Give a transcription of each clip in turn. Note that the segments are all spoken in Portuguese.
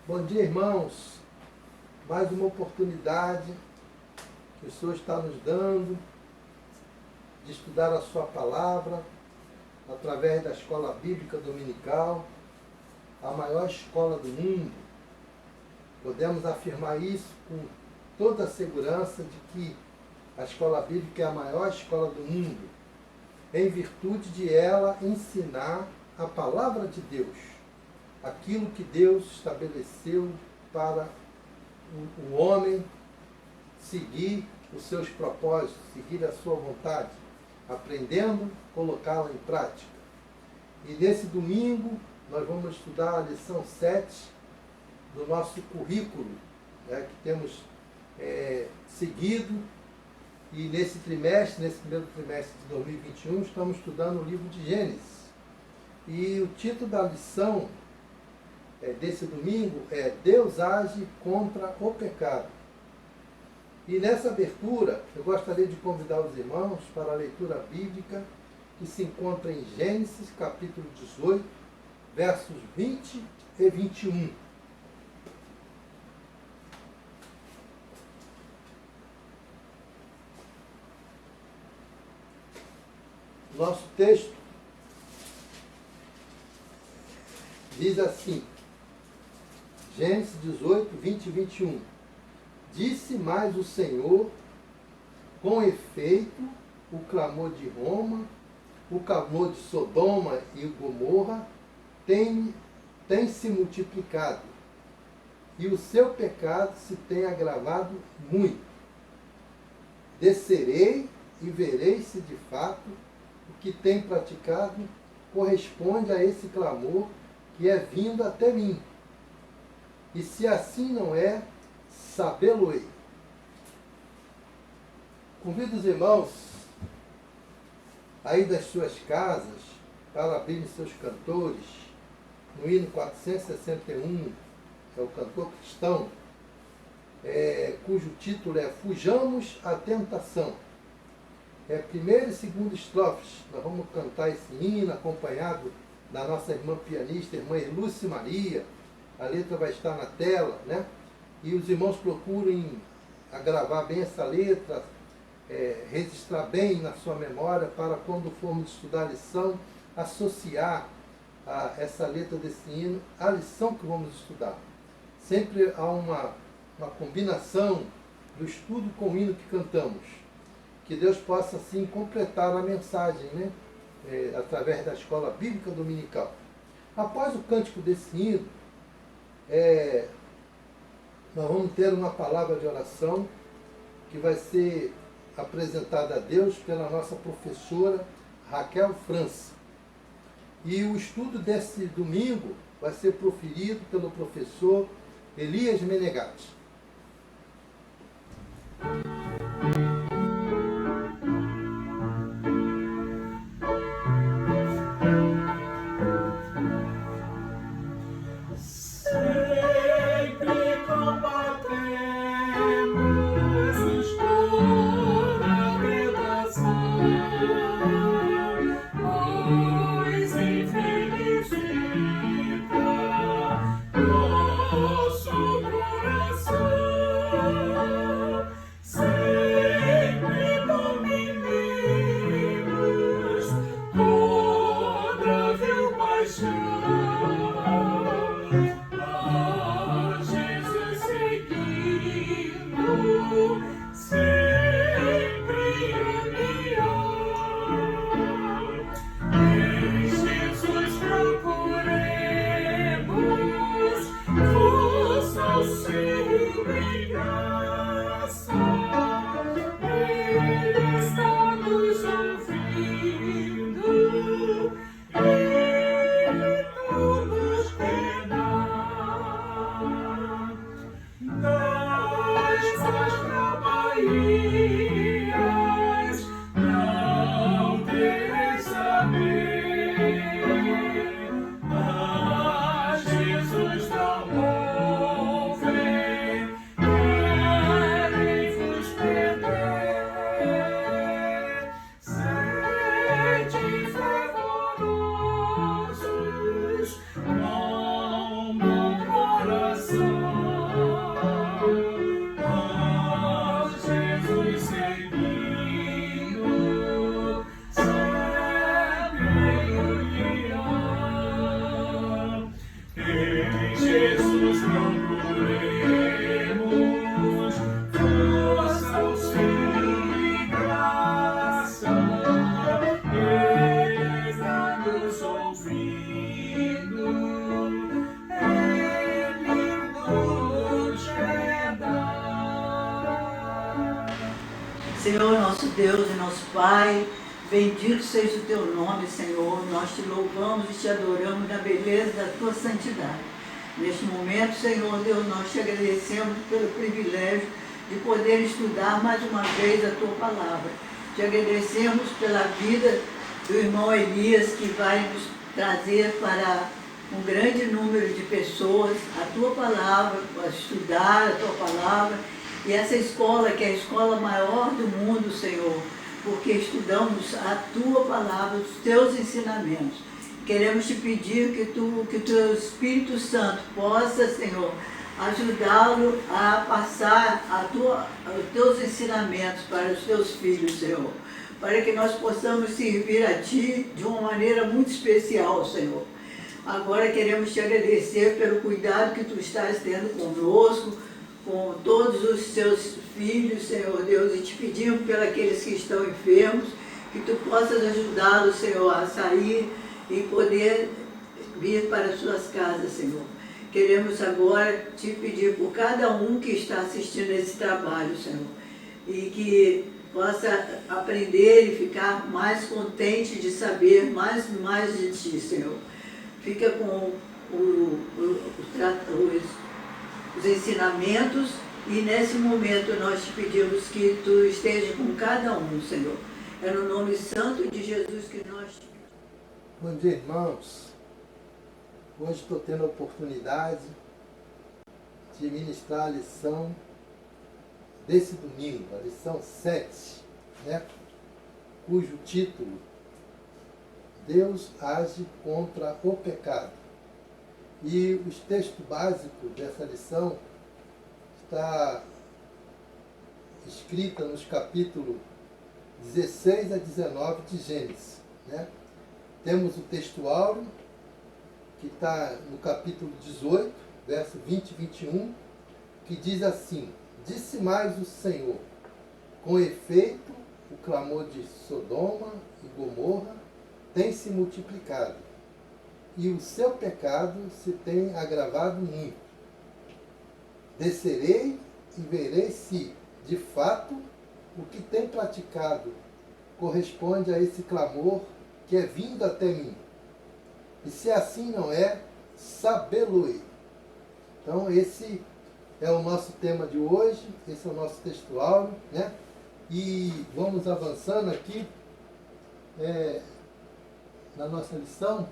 Bom dia, irmãos. Mais uma oportunidade que o Senhor está nos dando de estudar a sua palavra através da Escola Bíblica Dominical, a maior escola do mundo. Podemos afirmar isso com toda a segurança de que a Escola Bíblica é a maior escola do mundo, em virtude de ela ensinar a palavra de Deus, aquilo que Deus estabeleceu para o homem seguir os seus propósitos, seguir a sua vontade, aprendendo, colocá-la em prática. E nesse domingo nós vamos estudar a lição 7 do nosso currículo, que temos seguido, e nesse primeiro trimestre de 2021, estamos estudando o livro de Gênesis. E o título da lição desse domingo é Deus age contra o pecado. E nessa abertura, eu gostaria de convidar os irmãos para a leitura bíblica que se encontra em Gênesis, capítulo 18, versos 20 e 21. Nosso texto diz assim, Gênesis 18, 20 e 21. Disse mais o Senhor, com efeito, o clamor de Roma, o clamor de Sodoma e Gomorra tem se multiplicado, e o seu pecado se tem agravado muito. Descerei e verei se de fato o que tem praticado corresponde a esse clamor que é vindo até mim. E se assim não é, sabê-lo-ei. Convido os irmãos aí das suas casas para abrirem seus cantores no hino 461, é o cantor cristão, cujo título é Fujamos à Tentação. É primeira e segunda estrofes. Nós vamos cantar esse hino acompanhado da nossa irmã pianista, irmã Lúcia Maria. A letra vai estar na tela, né? E os irmãos procurem gravar bem essa letra, registrar bem na sua memória para quando formos estudar a lição, associar essa letra desse hino à lição que vamos estudar. Sempre há uma combinação do estudo com o hino que cantamos. Que Deus possa, assim, completar a mensagem, né? Através da Escola Bíblica Dominical. Após o cântico desse hino, nós vamos ter uma palavra de oração que vai ser apresentada a Deus pela nossa professora Raquel França. E o estudo desse domingo vai ser proferido pelo professor Elias Menegatti. Não queres saber. nosso Deus e nosso Pai, bendito seja o teu nome, Senhor. Nós te louvamos e te adoramos na beleza da tua santidade. Neste momento, Senhor Deus, nós te agradecemos pelo privilégio de poder estudar mais uma vez a tua palavra. Te agradecemos pela vida do irmão Elias, que vai nos trazer para um grande número de pessoas a tua palavra, para estudar a tua palavra. E essa escola, que é a escola maior do mundo, Senhor, porque estudamos a tua palavra, os teus ensinamentos. Queremos te pedir que o teu Espírito Santo possa, Senhor, ajudá-lo a passar os teus ensinamentos para os teus filhos, Senhor, para que nós possamos servir a Ti de uma maneira muito especial, Senhor. Agora queremos te agradecer pelo cuidado que Tu estás tendo conosco, com todos os teus filhos, Senhor Deus, e te pedimos pelos aqueles que estão enfermos, que Tu possas ajudá-los, Senhor, a sair e poder vir para as suas casas, Senhor. Queremos agora te pedir por cada um que está assistindo esse trabalho, Senhor, e que possa aprender e ficar mais contente de saber mais de Ti, Senhor. Fica com os ensinamentos, e nesse momento nós te pedimos que Tu esteja com cada um, Senhor. É no nome santo de Jesus que nós te pedimos. Bom dia, irmãos. Hoje estou tendo a oportunidade de ministrar a lição desse domingo, a lição 7, né? Cujo título: Deus age contra o pecado. E o texto básico dessa lição está escrita nos capítulos 16 a 19 de Gênesis, né? Temos o texto áureo, que está no capítulo 18, verso 20 e 21, que diz assim: Disse mais o Senhor, com efeito, o clamor de Sodoma e Gomorra tem se multiplicado, e o seu pecado se tem agravado muito. Descerei e verei se, de fato, o que tem praticado corresponde a esse clamor que é vindo até mim. E se assim não é, sabê-lo-ei. Então esse é o nosso tema de hoje, esse é o nosso textual, né? E vamos avançando aqui na nossa lição.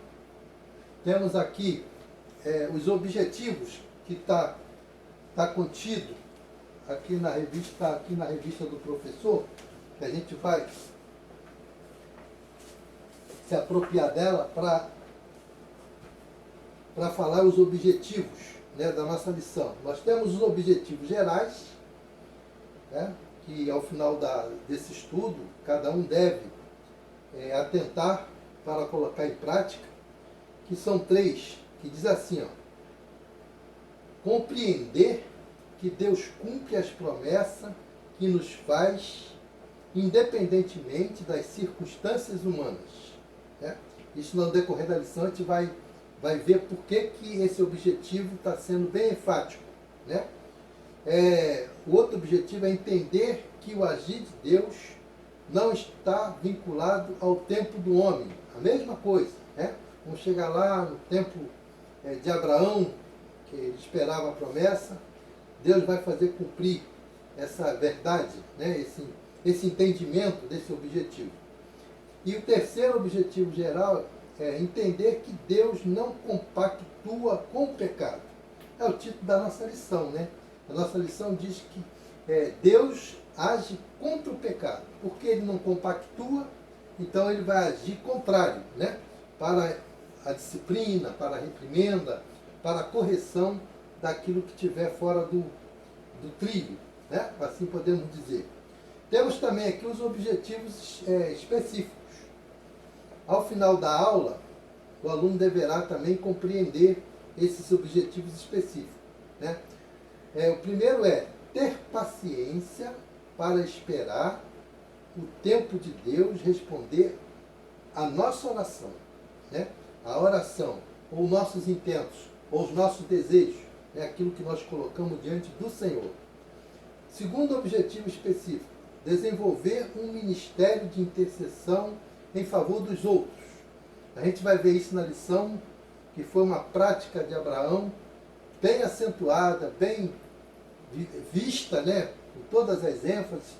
Temos aqui os objetivos que está contido aqui na revista do professor, que a gente vai se apropriar dela para falar os objetivos, né, da nossa lição. Nós temos os objetivos gerais, né, que ao final desse estudo, cada um deve atentar para colocar em prática, que são 3, que diz assim, ó: compreender que Deus cumpre as promessas que nos faz, independentemente das circunstâncias humanas. Né? Isso no decorrer da lição a gente vai ver por que esse objetivo está sendo bem enfático. Né? O outro objetivo é entender que o agir de Deus não está vinculado ao tempo do homem. A mesma coisa. Né? Vamos chegar lá no tempo de Abraão, que ele esperava a promessa. Deus vai fazer cumprir essa verdade, né? esse entendimento desse objetivo. E o terceiro objetivo geral é entender que Deus não compactua com o pecado. É o título da nossa lição, né? A nossa lição diz que Deus age contra o pecado. Porque ele não compactua, então ele vai agir contrário, né? Para a disciplina, para a reprimenda, para a correção daquilo que estiver fora do trilho, né? Assim podemos dizer. Temos também aqui os objetivos específicos. Ao final da aula, o aluno deverá também compreender esses objetivos específicos. Né? O primeiro é ter paciência para esperar o tempo de Deus responder a nossa oração. Né? A oração, ou nossos intentos, ou os nossos desejos, é aquilo que nós colocamos diante do Senhor. Segundo objetivo específico, desenvolver um ministério de intercessão em favor dos outros. A gente vai ver isso na lição, que foi uma prática de Abraão, bem acentuada, bem vista, né, com todas as ênfases.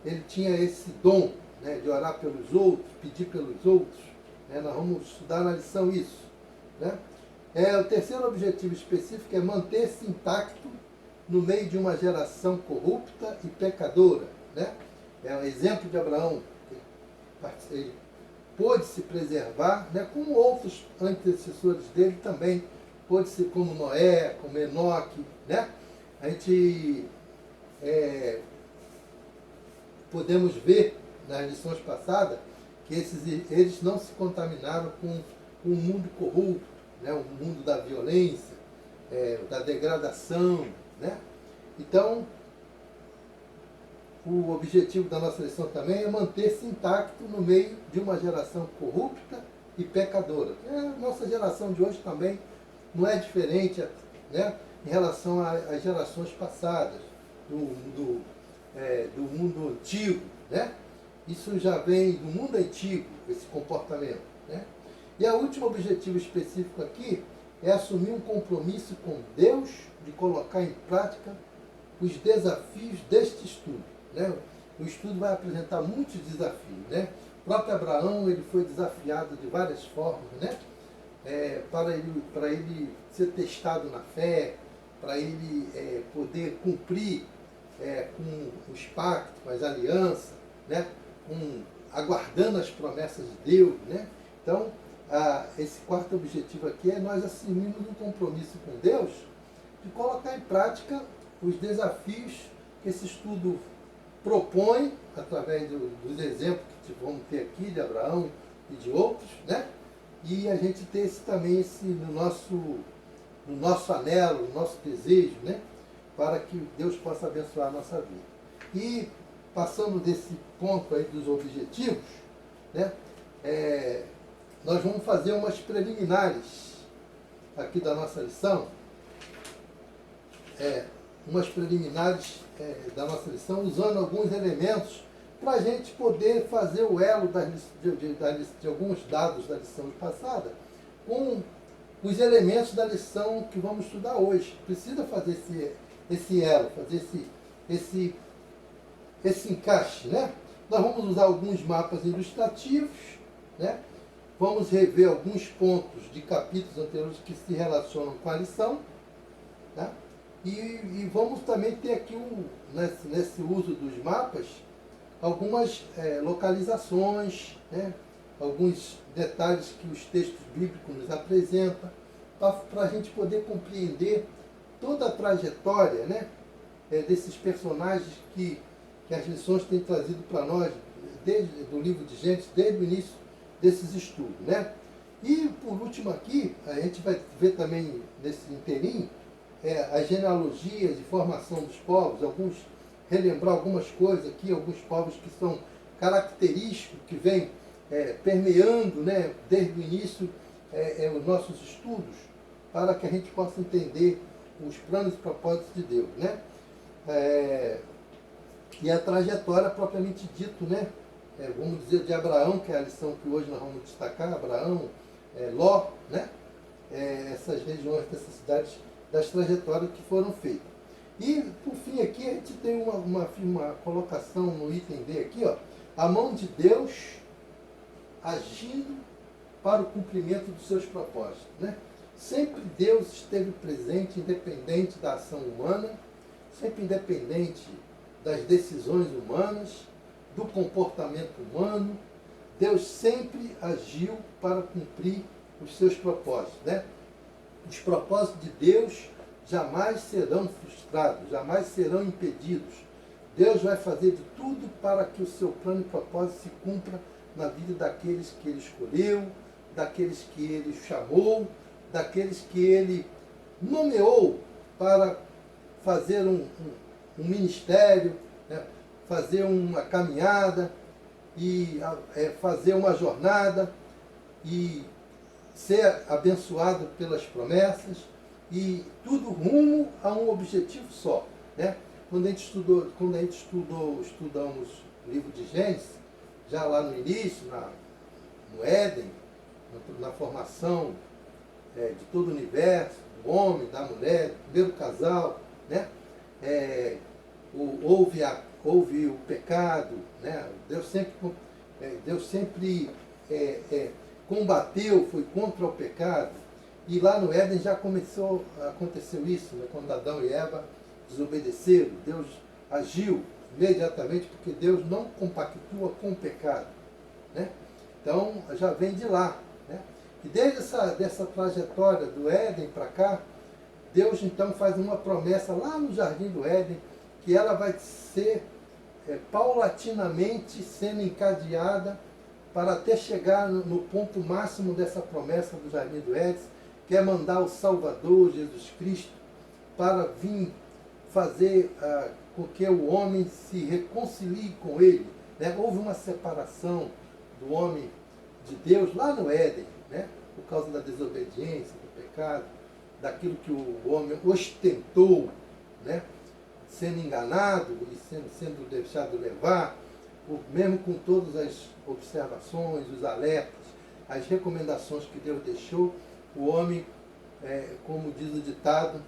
Ele tinha esse dom, né, de orar pelos outros, pedir pelos outros. Né, nós vamos estudar na lição isso. Né? O terceiro objetivo específico é manter-se intacto no meio de uma geração corrupta e pecadora. Né? É um exemplo de Abraão. Ele pôde se preservar, né, como outros antecessores dele também, pôde ser como Noé, como Enoque. Né? A gente podemos ver nas lições passadas que eles não se contaminaram com o mundo corrupto, né, o mundo da violência, da degradação. Né? Então, o objetivo da nossa lição também é manter-se intacto no meio de uma geração corrupta e pecadora. A nossa geração de hoje também não é diferente, né, em relação às gerações passadas, do mundo antigo. Né? Isso já vem do mundo antigo, esse comportamento. Né? E o último objetivo específico aqui é assumir um compromisso com Deus de colocar em prática os desafios deste estudo. Né? O estudo vai apresentar muitos desafios. Né? O próprio Abraão ele foi desafiado de várias formas, né? Para ele ser testado na fé, para ele poder cumprir com os pactos, com as alianças, né? Aguardando as promessas de Deus. Né? Então, esse quarto objetivo aqui é nós assumirmos um compromisso com Deus de colocar em prática os desafios que esse estudo propõe, através dos exemplos que vamos ter aqui, de Abraão e de outros, né? E a gente ter também no nosso anelo, no nosso desejo, né? Para que Deus possa abençoar a nossa vida. E, passando desse ponto aí dos objetivos, né? Nós vamos fazer umas preliminares aqui da nossa lição, usando alguns elementos para a gente poder fazer o elo de alguns dados da lição passada com os elementos da lição que vamos estudar hoje. Precisa fazer esse elo, fazer esse encaixe. Né? Nós vamos usar alguns mapas ilustrativos, né? Vamos rever alguns pontos de capítulos anteriores que se relacionam com a lição. Né? E vamos também ter aqui, nesse uso dos mapas, algumas localizações, né? Alguns detalhes que os textos bíblicos nos apresentam, para a gente poder compreender toda a trajetória, né? Desses personagens que as lições têm trazido para nós, do livro de Gênesis, desde o início desses estudos. Né? E, por último aqui, a gente vai ver também, nesse inteirinho, as genealogias e formação dos povos, relembrar algumas coisas aqui, alguns povos que são característicos, que vêm permeando, né, desde o início os nossos estudos, para que a gente possa entender os planos e propósitos de Deus. Né? E a trajetória propriamente dito, né? Vamos dizer, de Abraão, que é a lição que hoje nós vamos destacar, Abraão, Ló, né? Essas regiões, dessas cidades, das trajetórias que foram feitas. E, por fim, aqui a gente tem uma colocação no item D aqui, ó, a mão de Deus agindo para o cumprimento dos seus propósitos. Né? Sempre Deus esteve presente, independente da ação humana, sempre independente das decisões humanas, do comportamento humano. Deus sempre agiu para cumprir os seus propósitos. Né? Os propósitos de Deus jamais serão frustrados, jamais serão impedidos. Deus vai fazer de tudo para que o seu plano e propósito se cumpra na vida daqueles que Ele escolheu, daqueles que Ele chamou, daqueles que Ele nomeou para fazer um ministério, né? Fazer uma caminhada, e fazer uma jornada, e ser abençoado pelas promessas, e tudo rumo a um objetivo só. Né? Quando a gente estudamos livro de Gênesis, já lá no início, no Éden, na formação de todo o universo, do homem, da mulher, do primeiro casal, né? Houve o pecado, né? Deus sempre combateu, foi contra o pecado. E lá no Éden já aconteceu isso, né? Quando Adão e Eva desobedeceram. Deus agiu imediatamente, porque Deus não compactua com o pecado, né? Então já vem de lá, né? E desde dessa trajetória do Éden para cá, Deus então faz uma promessa lá no Jardim do Éden, que ela vai ser paulatinamente sendo encadeada para até chegar no ponto máximo dessa promessa do Jardim do Éden, que é mandar o Salvador, Jesus Cristo, para vir fazer com que o homem se reconcilie com ele, né? Houve uma separação do homem de Deus lá no Éden, né? Por causa da desobediência, do pecado, daquilo que o homem ostentou, né? Sendo enganado e sendo deixado levar, mesmo com todas as observações, os alertas, as recomendações que Deus deixou, o homem, como diz o ditado,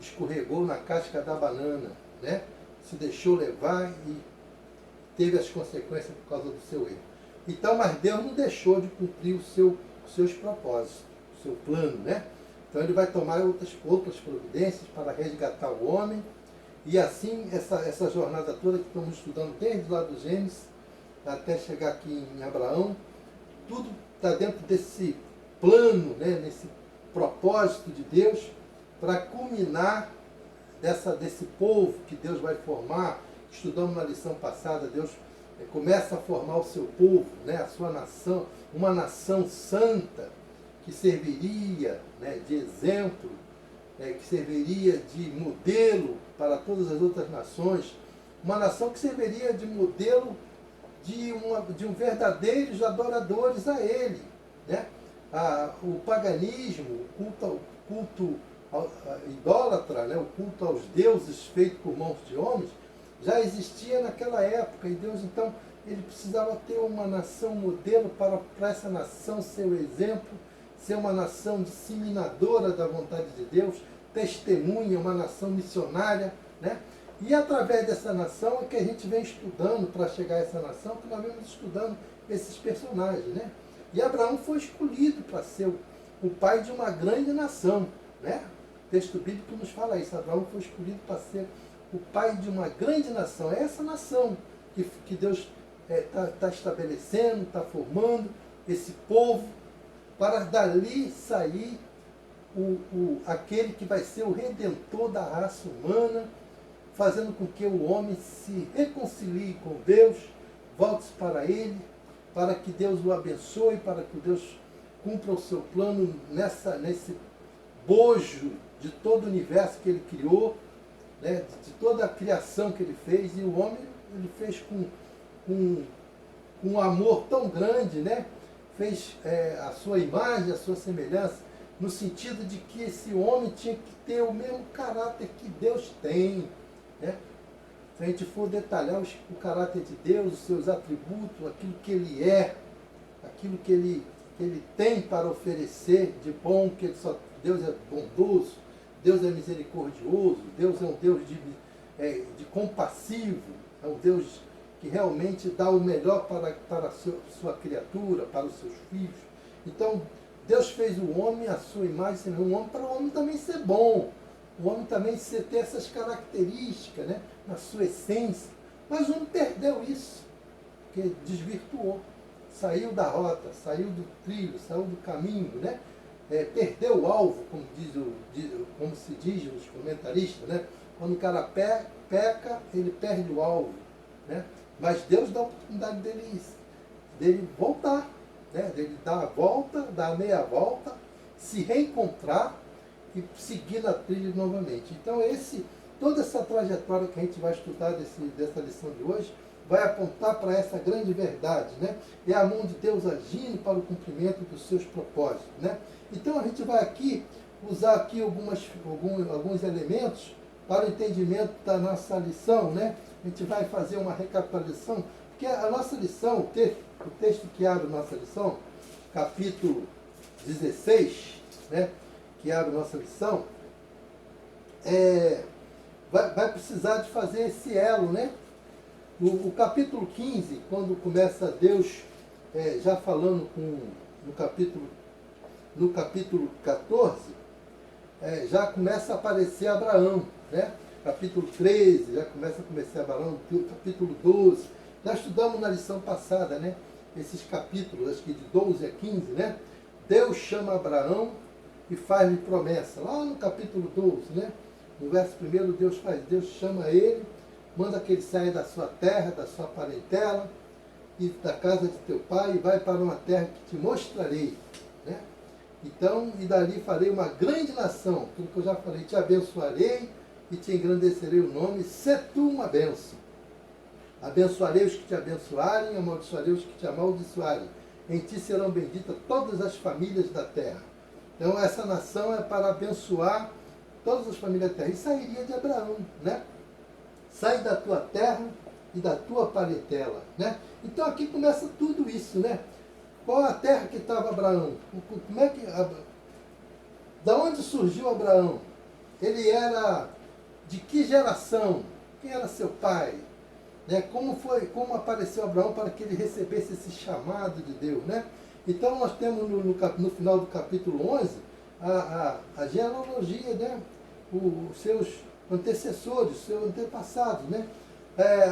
escorregou na casca da banana, né? Se deixou levar e teve as consequências por causa do seu erro. Então, mas Deus não deixou de cumprir os seus propósitos, o seu plano, né? Então ele vai tomar outras providências para resgatar o homem. E assim, essa jornada toda que estamos estudando desde lá do Gênesis até chegar aqui em Abraão, tudo está dentro desse plano, né? Nesse propósito de Deus, para culminar desse povo que Deus vai formar. Estudamos na lição passada, Deus começa a formar o seu povo, né? A sua nação, uma nação santa, que serviria, né, de exemplo, que serviria de modelo para todas as outras nações, uma nação que serviria de modelo de um verdadeiros adoradores a Ele, né? O paganismo, o culto idólatra, né? O culto aos deuses feito por mãos de homens, já existia naquela época, e Deus então ele precisava ter uma nação modelo para essa nação ser o exemplo, ser uma nação disseminadora da vontade de Deus, testemunha, uma nação missionária, né? E através dessa nação é que a gente vem estudando para chegar a essa nação, que nós vamos estudando esses personagens, né? E Abraão foi escolhido para ser o pai de uma grande nação, né? O texto bíblico nos fala isso, Abraão foi escolhido para ser o pai de uma grande nação. É essa nação que Deus está estabelecendo, está formando esse povo, para dali sair aquele que vai ser o redentor da raça humana, fazendo com que o homem se reconcilie com Deus, volte para Ele, para que Deus o abençoe, para que Deus cumpra o seu plano nesse bojo de todo o universo que Ele criou, né, de toda a criação que Ele fez. E o homem Ele fez com um amor tão grande, né? Fez a sua imagem, a sua semelhança, no sentido de que esse homem tinha que ter o mesmo caráter que Deus tem, né? Se a gente for detalhar o caráter de Deus, os seus atributos, aquilo que Ele é, aquilo que Ele tem para oferecer de bom, que Deus é bondoso, Deus é misericordioso, Deus é um Deus de compassivo, é um Deus que realmente dá o melhor para a sua criatura, para os seus filhos. Então, Deus fez o homem à sua imagem, um homem para o homem também ser bom, o homem também ter essas características, né, na sua essência. Mas o homem perdeu isso, porque desvirtuou, saiu da rota, saiu do trilho, saiu do caminho, né? Perdeu o alvo, como se diz nos comentaristas, né? Quando o cara peca, ele perde o alvo, né? Mas Deus dá a oportunidade dele voltar, né? Dele dar a volta, dar a meia volta, se reencontrar e seguir na trilha novamente. Então toda essa trajetória que a gente vai estudar dessa lição de hoje vai apontar para essa grande verdade, né? É a mão de Deus agindo para o cumprimento dos seus propósitos, né? Então a gente vai aqui usar aqui alguns elementos para o entendimento da nossa lição, né? A gente vai fazer uma recapitulação, porque a nossa lição, o texto que abre a nossa lição, capítulo 16, né, que abre a nossa lição, vai precisar de fazer esse elo, né? O capítulo 15, quando começa Deus já falando no capítulo 14, já começa a aparecer Abraão, né? Capítulo 13, já começa a aparecer Abraão, capítulo 12. Já estudamos na lição passada, né? Esses capítulos, acho que de 12 a 15, né? Deus chama Abraão e faz-lhe promessa. Lá no capítulo 12, né? No verso 1, Deus chama ele, manda que ele saia da sua terra, da sua parentela e da casa de teu pai e vai para uma terra que te mostrarei, né? Então, e dali farei uma grande nação, aquilo que eu já falei, te abençoarei e te engrandecerei o nome, sê tu uma bênção. Abençoarei os que te abençoarem, amaldiçoarei os que te amaldiçoarem. Em ti serão benditas todas as famílias da terra. Então, essa nação é para abençoar todas as famílias da terra. E sairia de Abraão, né? Sai da tua terra e da tua parentela, né? Então, aqui começa tudo isso, né? Qual a terra que estava Abraão? Da onde surgiu Abraão? Ele era de que geração? Quem era seu pai? Né? Como apareceu Abraão para que ele recebesse esse chamado de Deus, né? Então nós temos no final do capítulo 11 a genealogia, né? Os seus antecessores, os seus antepassados, né?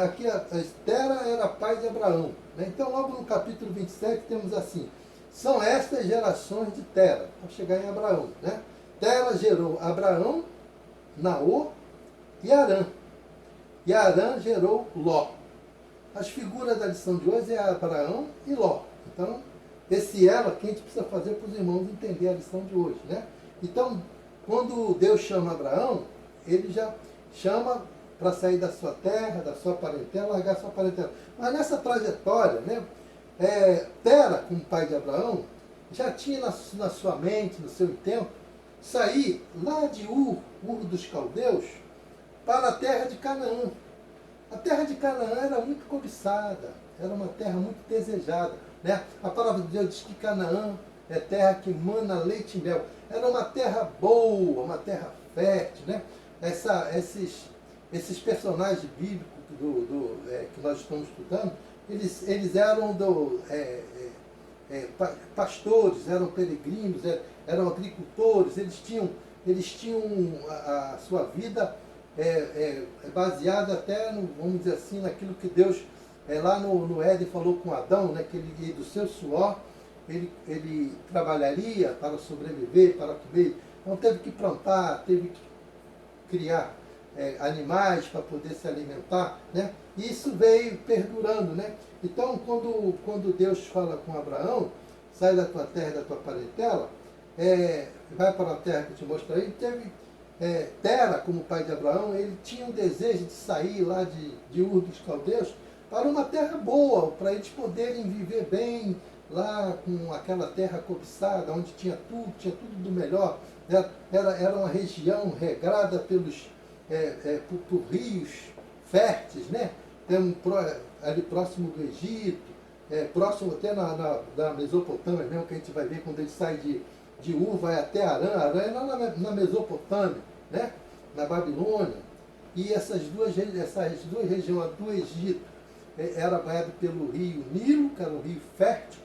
Aqui a Tera era pai de Abraão, né? Então logo no capítulo 27 temos assim: são estas gerações de Tera, para chegar em Abraão, né? Tera gerou Abraão, Naor e Harã. E Harã gerou Ló. As figuras da lição de hoje é Abraão e Ló. Então, esse elo que a gente precisa fazer para os irmãos entender a lição de hoje, né? Então, quando Deus chama Abraão, ele já chama para sair da sua terra, da sua parentela, largar sua parentela. Mas nessa trajetória, né, Tera, como pai de Abraão, já tinha na sua mente, no seu tempo, sair lá de Ur dos Caldeus, para a terra de Canaã. A terra de Canaã era muito cobiçada, era uma terra muito desejada, né? A palavra de Deus diz que Canaã é terra que mana leite e mel. Era uma terra boa, uma terra fértil, né? Esses personagens bíblicos que nós estamos estudando, eles eram pastores, eram peregrinos, eram agricultores, eles tinham a sua vida baseada até, vamos dizer assim, naquilo que Deus, lá no Éden, falou com Adão, né, que ele do seu suor, ele trabalharia para sobreviver, para comer. Então teve que plantar, teve que criar animais para poder se alimentar, né? E isso veio perdurando, né? Então, quando Deus fala com Abraão, sai da tua terra e da tua parentela, vai para a terra que eu te mostrarei. Ele teve Tera, como pai de Abraão, ele tinha um desejo de sair lá de Ur dos Caldeus para uma terra boa, para eles poderem viver bem lá com aquela terra cobiçada, onde tinha tudo do melhor. Era uma região regrada por rios férteis, né? Ali próximo do Egito, próximo até da Mesopotâmia mesmo, que a gente vai ver quando ele sai de Ur, vai até Harã. Harã é lá na Mesopotâmia, né? Na Babilônia. E essas duas regiões do Egito era banhado pelo rio Nilo, que era um rio fértil,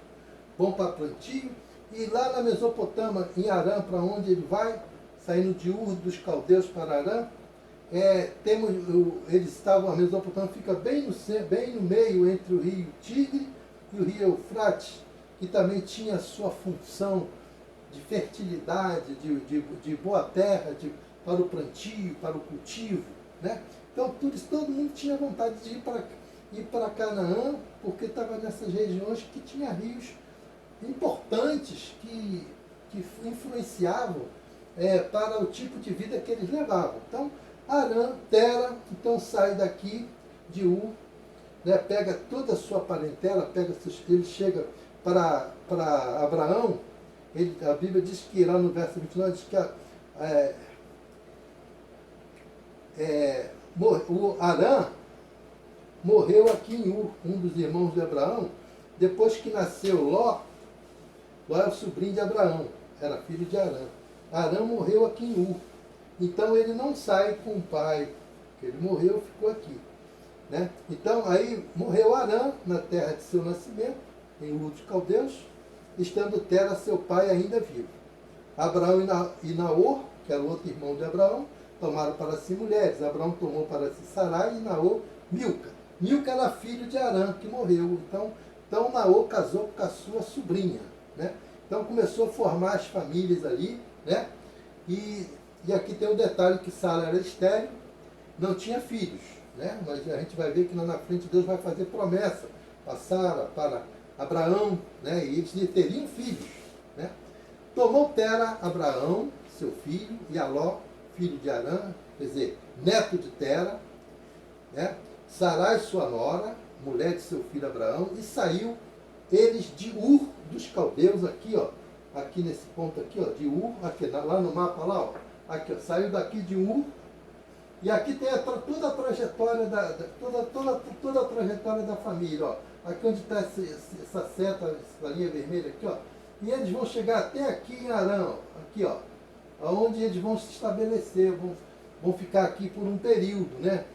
bom para plantio. E lá na Mesopotâmia, em Harã, para onde ele vai, saindo de Ur dos Caldeus para Harã, a Mesopotâmia fica bem no meio entre o rio Tigre e o rio Eufrates, que também tinha a sua função de fertilidade, de boa terra, para o plantio, para o cultivo, né? Então todo mundo tinha vontade de ir para Canaã, porque estava nessas regiões que tinha rios importantes que influenciavam para o tipo de vida que eles levavam. Então, Harã, Tera, então sai daqui de Ur, né, pega toda a sua parentela, ele chega para Abraão. A Bíblia diz que lá no verso 29, diz que o Harã morreu aqui em Ur, um dos irmãos de Abraão. Depois que nasceu Ló, Ló é o sobrinho de Abraão, era filho de Arã. Arã morreu aqui em Ur. Então ele não sai com o pai, ele morreu, ficou aqui. Né? Então aí morreu Arã na terra de seu nascimento, em Ur dos Caldeus, estando Tera, seu pai, ainda vivo. Abraão e Naor, que era o outro irmão de Abraão, tomaram para si mulheres. Abraão tomou para si Sarai e Naor Milca. Milca era filho de Arã, que morreu. Então Naor casou com a sua sobrinha. Né? Então começou a formar as famílias ali. Né? E aqui tem um detalhe que Sara era estéril, não tinha filhos. Né? Mas a gente vai ver que lá na frente Deus vai fazer promessa para Sara, para Abraão, né? E eles teriam filhos. Né? Tomou Tera Abraão, seu filho, e Aló, filho de Arã, quer dizer, neto de Tera, né? Sarai, sua nora, mulher de seu filho Abraão, e saiu eles de Ur dos Caldeus, aqui, ó, aqui nesse ponto aqui, ó, de Ur, aqui, lá no mapa, lá, ó, aqui, ó, saiu daqui de Ur, e aqui tem toda a trajetória toda a trajetória da família, ó. Aqui onde está essa seta, essa linha vermelha aqui, ó. E eles vão chegar até aqui em Arã, ó, aqui, ó, onde eles vão se estabelecer, vão ficar aqui por um período, né?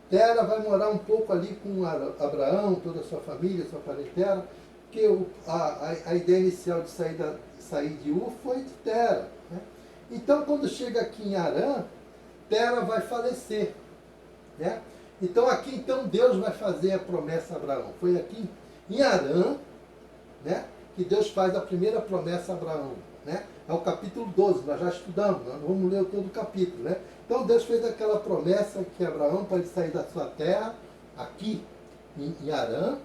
Tera vai morar um pouco ali com Abraão, toda a sua família, sua parentela, porque a ideia inicial de sair de Ur foi de Tera. Né? Então, quando chega aqui em Arã, Tera vai falecer. Né? Então, aqui Deus vai fazer a promessa a Abraão. Foi aqui em Arã, né, que Deus faz a primeira promessa a Abraão. Né? É o capítulo 12, nós já estudamos, nós não vamos ler todo o capítulo. Né? Então Deus fez aquela promessa que Abraão pode sair da sua terra, aqui em Arã,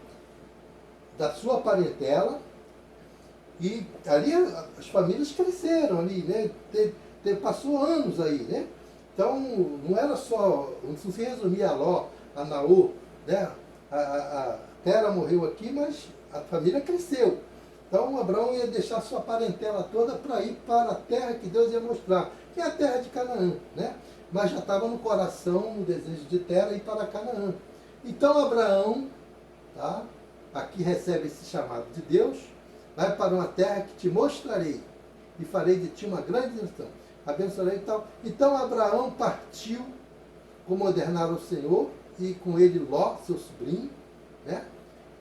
da sua parentela, e ali as famílias cresceram ali, né? Passou anos aí, né? Então não era só, não se resumia a Ló, a Naor, né? A Tera morreu aqui, mas a família cresceu. Então Abraão ia deixar sua parentela toda para ir para a terra que Deus ia mostrar, que é a terra de Canaã, né? Mas já estava no coração, no desejo de Tera, ir para Canaã. Então Abraão, tá? Aqui recebe esse chamado de Deus, vai para uma terra que te mostrarei, e farei de ti uma grande nação, abençoarei e tal. Então Abraão partiu, como ordenara o Senhor, e com ele Ló, seu sobrinho, né?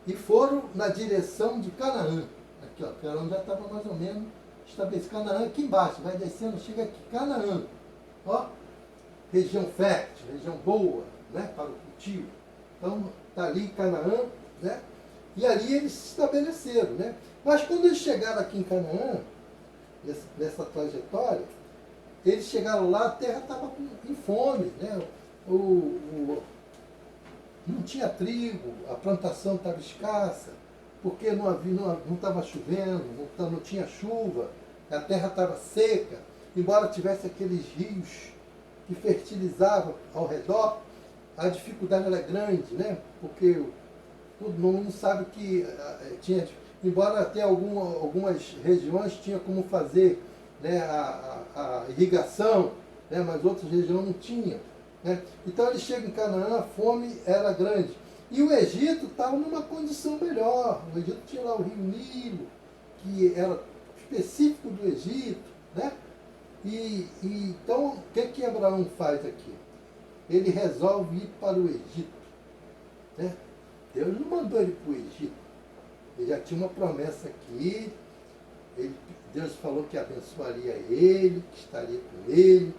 E foram na direção de Canaã. Aqui, ó, Canaã já estava mais ou menos estabelecido. Canaã aqui embaixo, vai descendo, chega aqui, Canaã. Ó, região fértil, região boa, né, para o cultivo. Então, está ali Canaã, né? E ali eles se estabeleceram, né? Mas quando eles chegaram aqui em Canaã, nessa trajetória, eles chegaram lá, a terra estava em fome, né? Não tinha trigo, a plantação estava escassa, porque não estava chovendo, não tinha chuva, a terra estava seca, embora tivesse aqueles rios que fertilizavam ao redor, a dificuldade era grande, né? Porque todo mundo sabe que tinha, embora até algumas regiões tinha como fazer, né, a irrigação, né, mas outras regiões não tinham. Né? Então eles chegam em Canaã, a fome era grande. E o Egito estava numa condição melhor. O Egito tinha lá o rio Nilo, que era específico do Egito. Né? Então, o que Abraão faz aqui? Ele resolve ir para o Egito. Né? Deus não mandou ele para o Egito. Ele já tinha uma promessa aqui. Deus falou que abençoaria ele, que estaria com ele.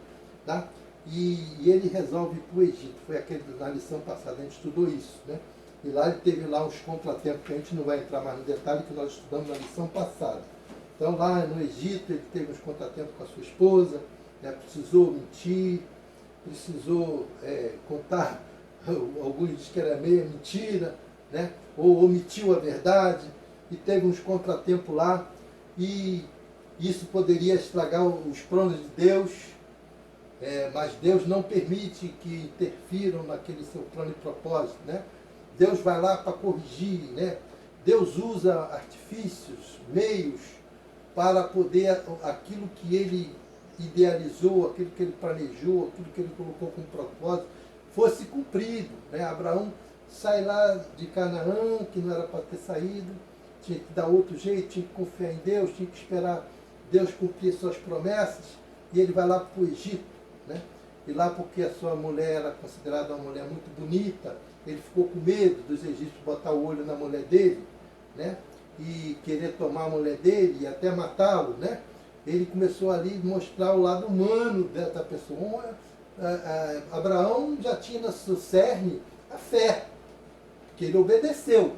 Tá? E ele resolve ir para o Egito. Foi na lição passada, a gente estudou isso. Né? E lá ele teve lá uns contratempos, que a gente não vai entrar mais no detalhe, que nós estudamos na lição passada. Então lá no Egito ele teve uns contratempos com a sua esposa, né? Precisou mentir, precisou contar, alguns dizem que era meia mentira, né? Ou omitiu a verdade, e teve uns contratempos lá, e isso poderia estragar os planos de Deus. Mas Deus não permite que interfiram naquele seu plano e propósito. Né? Deus vai lá para corrigir. Né? Deus usa artifícios, meios, para poder aquilo que Ele idealizou, aquilo que Ele planejou, aquilo que Ele colocou como propósito, fosse cumprido. Né? Abraão sai lá de Canaã, que não era para ter saído, tinha que dar outro jeito, tinha que confiar em Deus, tinha que esperar Deus cumprir suas promessas, e ele vai lá para o Egito, né? E lá, porque a sua mulher era considerada uma mulher muito bonita, ele ficou com medo dos egípcios botar o olho na mulher dele, né? E querer tomar a mulher dele e até matá-lo, né? Ele começou ali a mostrar o lado humano dessa pessoa. Abraão já tinha no seu cerne a fé, que ele obedeceu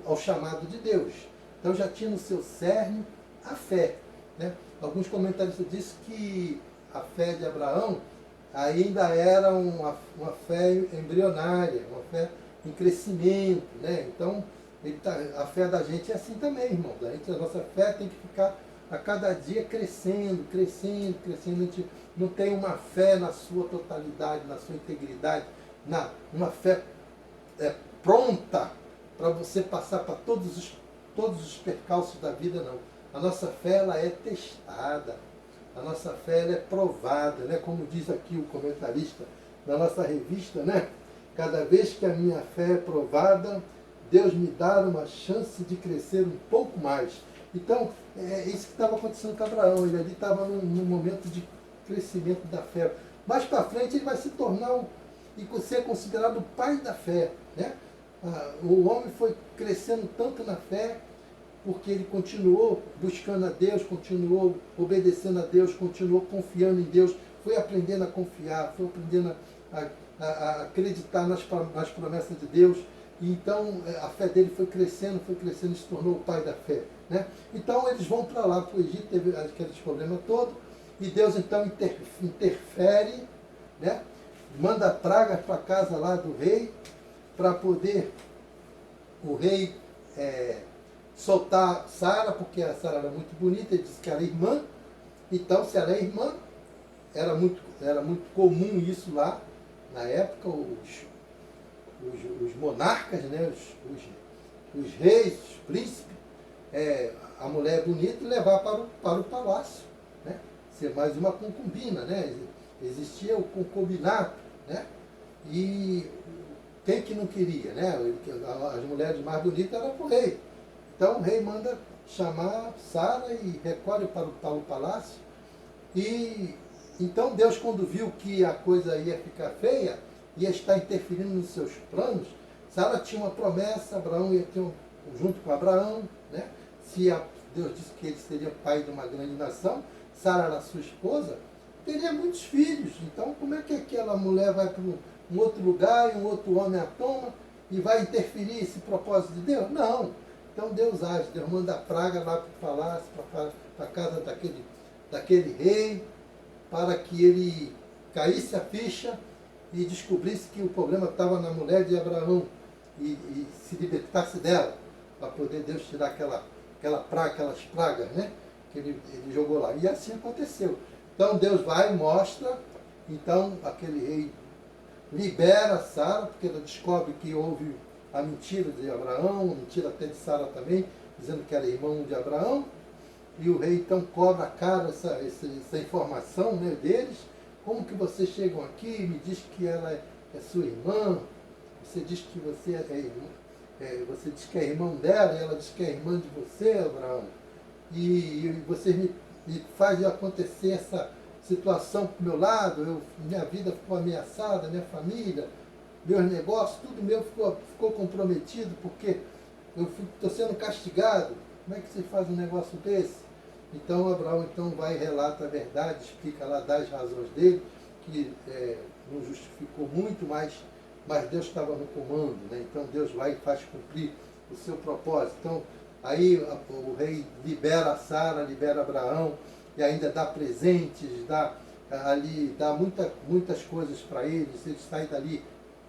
ao chamado de Deus. Então já tinha no seu cerne a fé, né? Alguns comentaristas dizem que a fé de Abraão ainda era uma fé embrionária, uma fé em crescimento, né? Então, a fé da gente é assim também, irmão. A nossa fé tem que ficar a cada dia crescendo, crescendo, crescendo. A gente não tem uma fé na sua totalidade, na sua integridade, uma fé pronta para você passar para todos os percalços da vida, não. A nossa fé, ela é testada. A nossa fé, ela é provada, né? Como diz aqui o comentarista da nossa revista, né? Cada vez que a minha fé é provada, Deus me dá uma chance de crescer um pouco mais. Então, é isso que estava acontecendo com Abraão. Ele ali estava num momento de crescimento da fé. Mais para frente, ele vai se tornar e ser considerado o pai da fé, né? O homem foi crescendo tanto na fé, porque ele continuou buscando a Deus, continuou obedecendo a Deus, continuou confiando em Deus, foi aprendendo a confiar, foi aprendendo a acreditar nas promessas de Deus. E então a fé dele foi crescendo e se tornou o pai da fé, né? Então eles vão para lá, para o Egito, teve aqueles problemas todos, e Deus então interfere, né? Manda pragas para a casa lá do rei, para poder o rei soltar Sara, porque a Sara era muito bonita, ele disse que era irmã. Então, se ela é irmã, era muito comum isso lá, na época, os monarcas, né, os reis, os príncipes, a mulher bonita levar para o palácio, né, ser mais uma concubina, né, existia o concubinato, né, e quem que não queria, né, as mulheres mais bonitas eram para o rei. Então o rei manda chamar Sara e recolhe para o palácio. E então Deus, quando viu que a coisa ia ficar feia, ia estar interferindo nos seus planos, Sara tinha uma promessa, Abraão ia ter junto com Abraão, né? Deus disse que ele seria pai de uma grande nação, Sara era sua esposa, teria muitos filhos. Então como é que aquela mulher vai para um outro lugar e um outro homem a toma e vai interferir esse propósito de Deus? Não. Então Deus age, Deus manda praga lá para o palácio, para a casa daquele rei, para que ele caísse a ficha e descobrisse que o problema estava na mulher de Abraão e se libertasse dela, para poder Deus tirar aquelas pragas, né, que ele jogou lá. E assim aconteceu. Então Deus vai e mostra, então aquele rei libera Sara, porque ela descobre que houve a mentira de Abraão, a mentira até de Sara também, dizendo que era irmão de Abraão, e o rei então cobra a cara essa informação, né, deles. Como que vocês chegam aqui e me diz que ela é sua irmã, você diz que você você diz que é irmão dela, e ela diz que é irmã de você, Abraão, e vocês me fazem acontecer essa situação para o meu lado, minha vida ficou ameaçada, minha família, meus negócios, tudo meu ficou comprometido, porque eu estou sendo castigado. Como é que você faz um negócio desse? Então Abraão vai e relata a verdade, explica lá das razões dele, que não justificou muito, mas Deus estava no comando, né? Então Deus vai e faz cumprir o seu propósito. Então aí o rei libera Sara, libera Abraão, e ainda dá presentes, dá muitas coisas para eles saem dali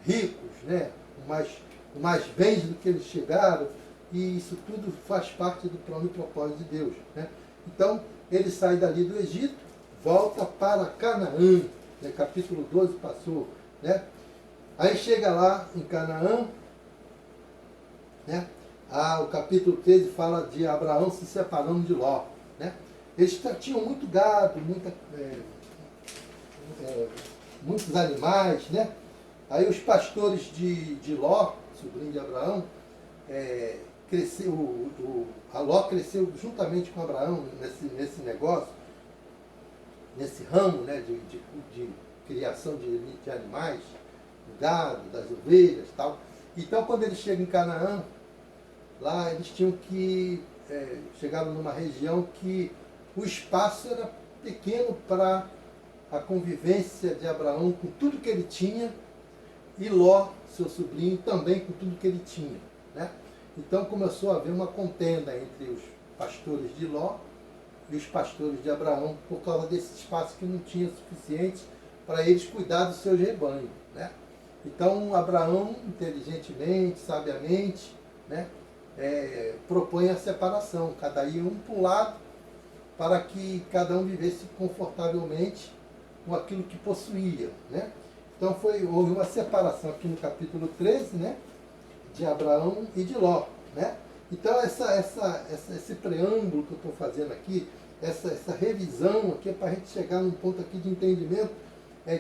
ricos, né? Com mais bens do que eles chegaram, e isso tudo faz parte do plano e propósito de Deus, né? Então, ele sai dali do Egito, volta para Canaã, né? Capítulo 12 passou, né? Aí chega lá em Canaã, né? O capítulo 13 fala de Abraão se separando de Ló, né? Eles tinham muito gado, muitos animais, né? Aí os pastores de Ló, sobrinho de Abraão, Ló cresceu juntamente com Abraão nesse negócio, nesse ramo, né, de criação de animais, do gado, das ovelhas e tal. Então, quando eles chegam em Canaã, lá eles tinham que... chegaram numa região que o espaço era pequeno para a convivência de Abraão com tudo que ele tinha, e Ló, seu sobrinho, também com tudo que ele tinha, né? Então começou a haver uma contenda entre os pastores de Ló e os pastores de Abraão, por causa desse espaço que não tinha suficiente para eles cuidar dos seus rebanhos, né? Então Abraão, inteligentemente, sabiamente, né, propõe a separação, cada um para um lado, para que cada um vivesse confortavelmente com aquilo que possuía, né? Então houve uma separação aqui no capítulo 13, né, de Abraão e de Ló, né? Então esse preâmbulo que eu estou fazendo aqui, essa revisão aqui é para a gente chegar num ponto aqui de entendimento,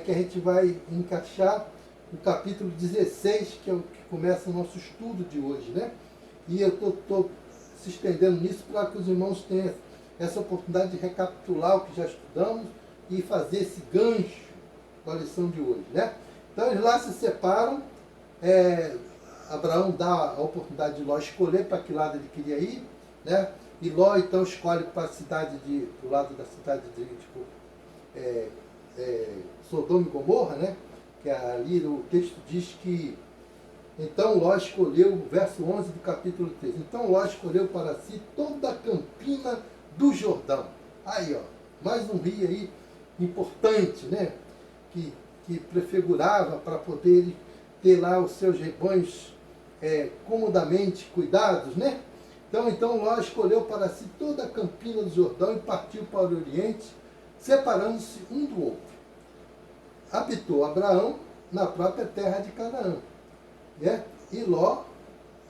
que a gente vai encaixar no capítulo 16, que é o que começa o nosso estudo de hoje, né? E eu estou se estendendo nisso para que os irmãos tenham essa oportunidade de recapitular o que já estudamos e fazer esse gancho com a lição de hoje, né? Então eles lá se separam, Abraão dá a oportunidade de Ló escolher para que lado ele queria ir, né? E Ló então escolhe para a cidade do lado da cidade de Sodoma e Gomorra, né? Que ali o texto diz que então Ló escolheu, verso 11 do capítulo 3, então Ló escolheu para si toda a campina do Jordão. Aí, ó, mais um rio aí importante, né? Que prefigurava para poder ter lá os seus rebanhos comodamente cuidados, né? Então Ló escolheu para si toda a campina do Jordão e partiu para o Oriente, separando-se um do outro. Habitou Abraão na própria terra de Canaã, né? E Ló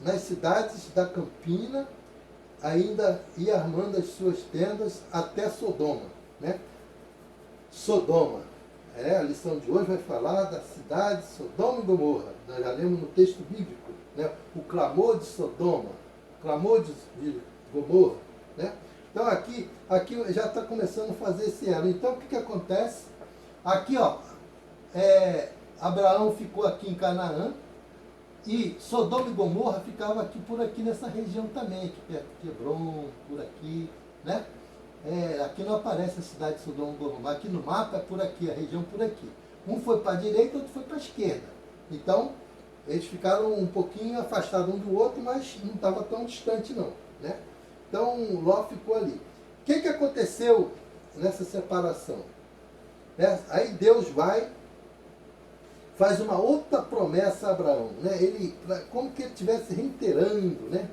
nas cidades da campina, ainda ia armando as suas tendas até Sodoma, né? Sodoma, a lição de hoje vai falar da cidade de Sodoma e Gomorra. Nós já lemos no texto bíblico, né, o clamor de Sodoma, o clamor de Gomorra, né? Então aqui já está começando a fazer esse elo. Então o que acontece? Aqui, ó, Abraão ficou aqui em Canaã, e Sodoma e Gomorra ficava aqui por aqui nessa região também, aqui perto de Hebron, por aqui, né? Aqui não aparece a cidade de Sodoma e Gomorra, aqui no mapa é por aqui, a região por aqui. Um foi para a direita, outro foi para a esquerda. Então, eles ficaram um pouquinho afastados um do outro, mas não estava tão distante não, né? Então, Ló ficou ali. O que aconteceu nessa separação? Aí Deus faz uma outra promessa a Abraão, né? Como que ele estivesse reiterando, né?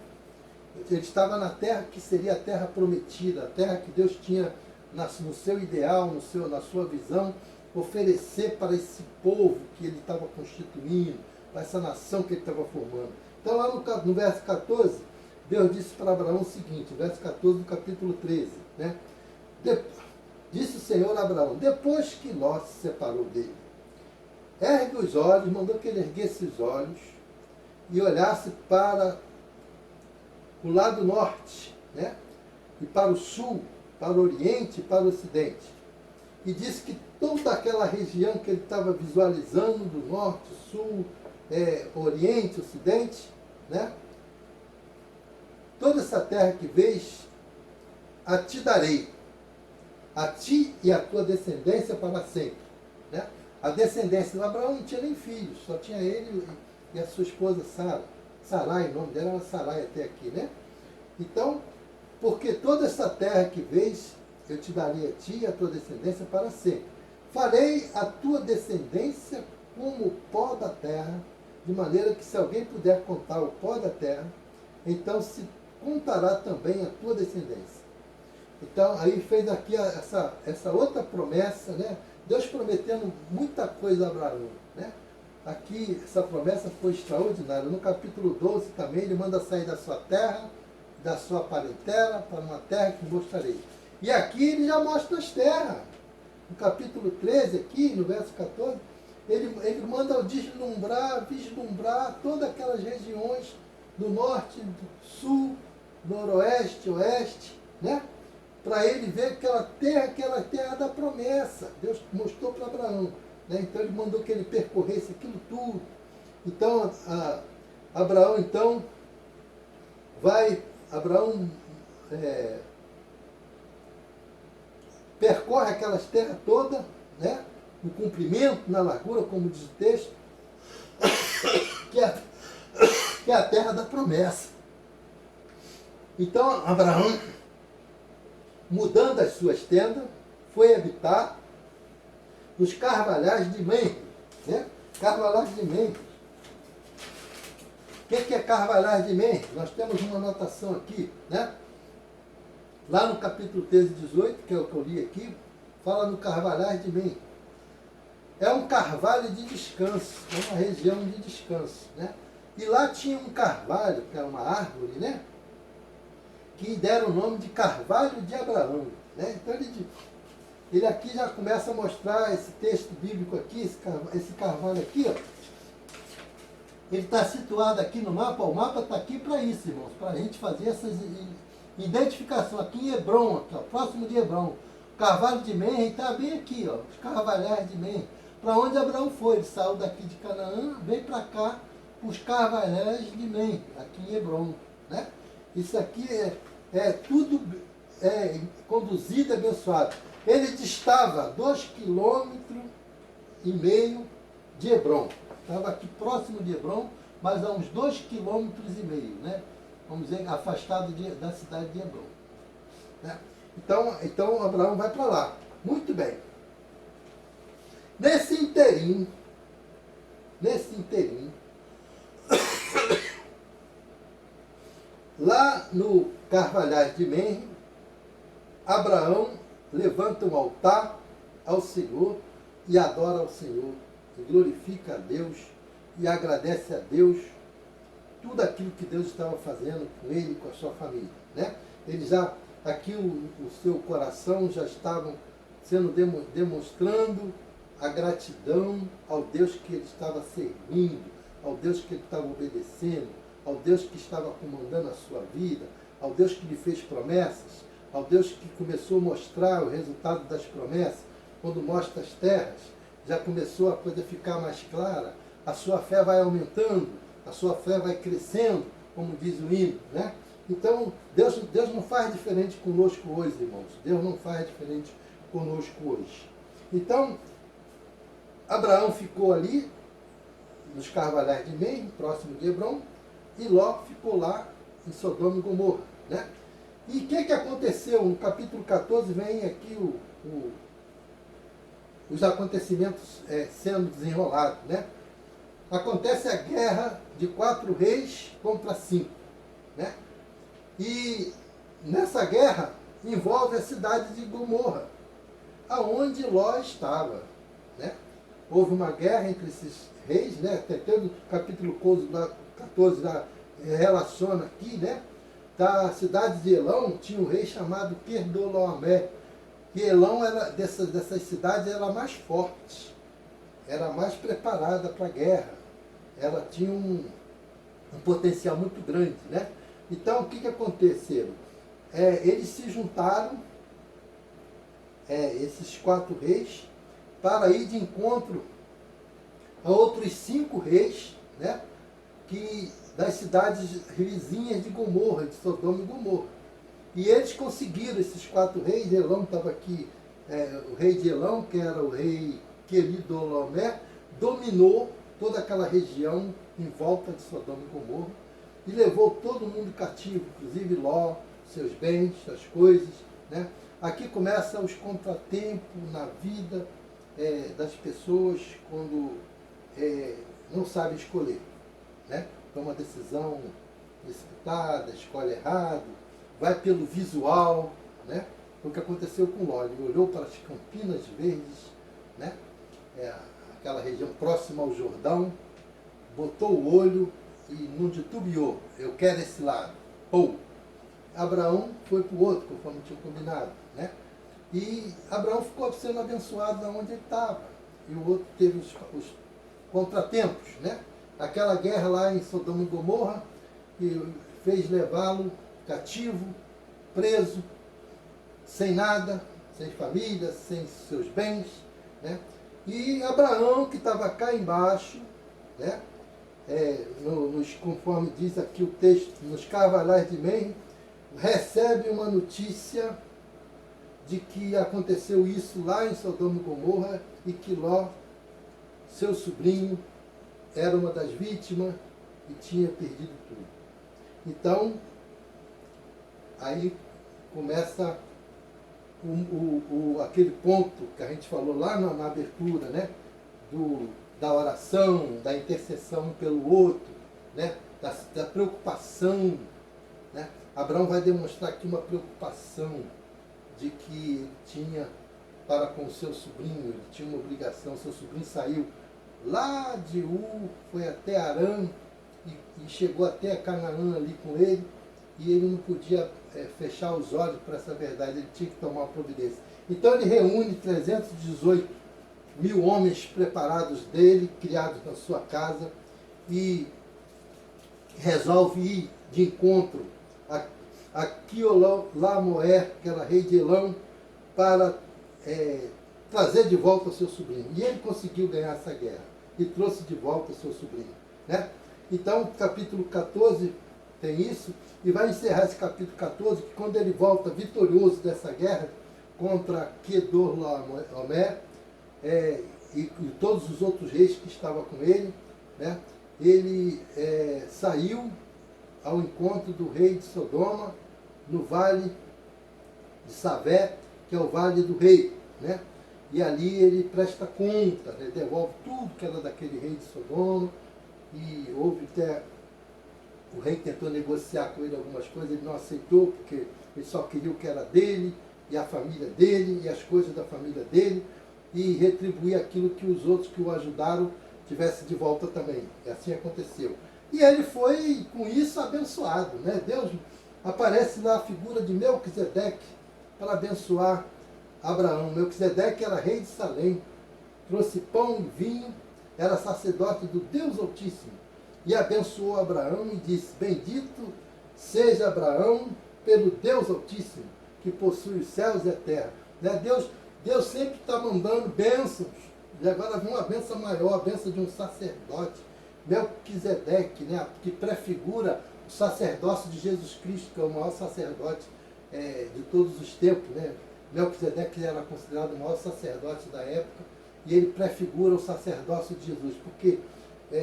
Ele estava na terra que seria a terra prometida, a terra que Deus tinha no seu ideal, na sua visão, oferecer para esse povo que ele estava constituindo, para essa nação que ele estava formando. Então lá no verso 14, Deus disse para Abraão o seguinte, verso 14 do capítulo 13, né? Disse o Senhor a Abraão, depois que Ló se separou dele, ergue os olhos, mandou que ele erguesse os olhos e olhasse para o lado norte, né? E para o sul, para o oriente e para o ocidente. E disse que toda aquela região que ele estava visualizando, do norte, sul, oriente, ocidente, né? Toda essa terra que vês, a ti darei, a ti e a tua descendência para sempre, né? A descendência de Abraão não tinha nem filhos, só tinha ele e a sua esposa Sara. Sarai, o nome dela era Sarai até aqui, né? Então, porque toda essa terra que vês, eu te darei a ti e a tua descendência para sempre. Farei a tua descendência como o pó da terra, de maneira que se alguém puder contar o pó da terra, então se contará também a tua descendência. Então, aí fez aqui essa outra promessa, né? Deus prometendo muita coisa a Abraão, né? Aqui, essa promessa foi extraordinária. No capítulo 12 também, ele manda sair da sua terra, da sua parentela, para uma terra que mostrarei. E aqui ele já mostra as terras. No capítulo 13, aqui, no verso 14, ele manda vislumbrar todas aquelas regiões do norte, do sul, noroeste, oeste, né? Para ele ver aquela terra da promessa. Deus mostrou para Abraão, né? Então ele mandou que ele percorresse aquilo tudo. Então, Abraão, então, percorre aquelas terras todas, né? No comprimento, na largura, como diz o texto, que é a terra da promessa. Então, Abraão, mudando as suas tendas, foi habitar nos carvalhais de Menre, né? Carvalhais de Menre. O que é carvalhais de Menre? Nós temos uma anotação aqui, né? Lá no capítulo 13, 18, que é o que eu li aqui, fala no carvalhais de Menre. É um carvalho de descanso, é uma região de descanso, né? E lá tinha um carvalho, que era uma árvore, né? Que deram o nome de Carvalho de Abraão, né? Então ele aqui já começa a mostrar esse texto bíblico aqui, esse carvalho aqui, ó. Ele está situado aqui no mapa, o mapa está aqui para isso, irmãos, para a gente fazer essa identificação aqui em Hebron, aqui, ó, próximo de Hebron. O Carvalho de Menre está bem aqui, ó, os carvalhais de Menre. Para onde Abraão foi? Ele saiu daqui de Canaã, veio para cá, os carvalhais de Menre, aqui em Hebron, né? Isso aqui é tudo conduzido, abençoado. Ele distava 2,5 km de Hebron. Estava aqui próximo de Hebron, mas a uns 2,5 km, né? Vamos dizer, afastado da cidade de Hebron. Né? Então Abraão vai para lá. Muito bem. Nesse inteirinho, lá no Carvalhais de Menre, Abraão levanta um altar ao Senhor e adora ao Senhor, e glorifica a Deus e agradece a Deus tudo aquilo que Deus estava fazendo com ele e com a sua família, né? Ele já, aqui o seu coração já estava sendo demonstrando a gratidão ao Deus que ele estava servindo, ao Deus que ele estava obedecendo, ao Deus que estava comandando a sua vida, ao Deus que lhe fez promessas, ao Deus que começou a mostrar o resultado das promessas. Quando mostra as terras, já começou a coisa ficar mais clara, a sua fé vai aumentando, a sua fé vai crescendo, como diz o hino, né? Então, Deus não faz diferente conosco hoje, irmãos. Deus não faz diferente conosco hoje. Então, Abraão ficou ali, nos Carvalhais de Menre, próximo de Hebron, e Ló ficou lá em Sodoma e Gomorra, né? E o que aconteceu? No capítulo 14 vem aqui os acontecimentos sendo desenrolados, né? Acontece a guerra de 4 reis contra 5, né? E nessa guerra envolve a cidade de Gomorra, aonde Ló estava, né? Houve uma guerra entre esses reis, né? Até o capítulo 14 relaciona aqui, né? Da cidade de Elão tinha um rei chamado Quedorlaomer. E Elão era dessas cidades era mais forte, era mais preparada para a guerra. Ela tinha um potencial muito grande, né? Então, o que aconteceu? Eles se juntaram, esses 4 reis, para ir de encontro a outros 5 reis, né? Das cidades vizinhas de Gomorra, de Sodoma e Gomorra. E eles conseguiram, esses 4 reis. Elão estava aqui, o rei de Elão, que era o rei Quedorlaomer, dominou toda aquela região em volta de Sodoma e Gomorra e levou todo mundo cativo, inclusive Ló, seus bens, suas coisas, né? Aqui começam os contratempos na vida das pessoas quando não sabem escolher, né? Toma uma decisão precipitada, escolhe errado, vai pelo visual, né? O que aconteceu com Ló, ele olhou para as Campinas Verdes, né? Aquela região próxima ao Jordão, botou o olho e não titubeou, eu quero esse lado. Ou Abraão foi para o outro, conforme tinha combinado, né? E Abraão ficou sendo abençoado onde ele estava. e o outro teve os contratempos, né? Aquela guerra lá em Sodoma e Gomorra, que fez levá-lo cativo, preso, sem nada, sem família, sem seus bens, né? E Abraão, que estava cá embaixo, né? Conforme diz aqui o texto, nos carvalhais de Men, recebe uma notícia de que aconteceu isso lá em Sodoma e Gomorra e que Ló, seu sobrinho, era uma das vítimas e tinha perdido tudo. Então, aí começa aquele ponto que a gente falou lá na abertura, né? Da oração, da intercessão um pelo outro, né? Da preocupação. Né? Abraão vai demonstrar aqui uma preocupação de que ele tinha para com o seu sobrinho, ele tinha uma obrigação, seu sobrinho saiu lá de foi até Arã e chegou até Canaã ali com ele, e ele não podia fechar os olhos para essa verdade, ele tinha que tomar uma providência. Então ele reúne 318 mil homens preparados dele, criados na sua casa, e resolve ir de encontro a Quiolamoer, que era rei de Elão, para trazer de volta o seu sobrinho. E ele conseguiu ganhar essa guerra e trouxe de volta o seu sobrinho. Né? Então, capítulo 14 tem isso, e vai encerrar esse capítulo 14, que quando ele volta vitorioso dessa guerra contra Kedorlaomer e todos os outros reis que estavam com ele, né? Ele saiu ao encontro do rei de Sodoma, no vale de Savé, que é o vale do rei, né? E ali ele presta conta, né? Devolve tudo que era daquele rei de Sodoma, e houve até, o rei tentou negociar com ele algumas coisas, ele não aceitou, porque ele só queria o que era dele, e a família dele, e as coisas da família dele, e retribuir aquilo que os outros que o ajudaram tivessem de volta também. E assim aconteceu. E ele foi, com isso, abençoado. Né? Deus aparece lá a figura de Melquisedeque para abençoar Abraão. Melquisedeque era rei de Salém, trouxe pão e vinho, era sacerdote do Deus Altíssimo. E abençoou Abraão e disse: bendito seja Abraão pelo Deus Altíssimo, que possui os céus e a terra. Né? Deus sempre está mandando bênçãos. E agora vem uma bênção maior, a bênção de um sacerdote, Melquisedeque, né? Que prefigura o sacerdócio de Jesus Cristo, que é o maior sacerdote de todos os tempos. Né? Melquisedeque era considerado o maior sacerdote da época, e ele prefigura o sacerdócio de Jesus, porque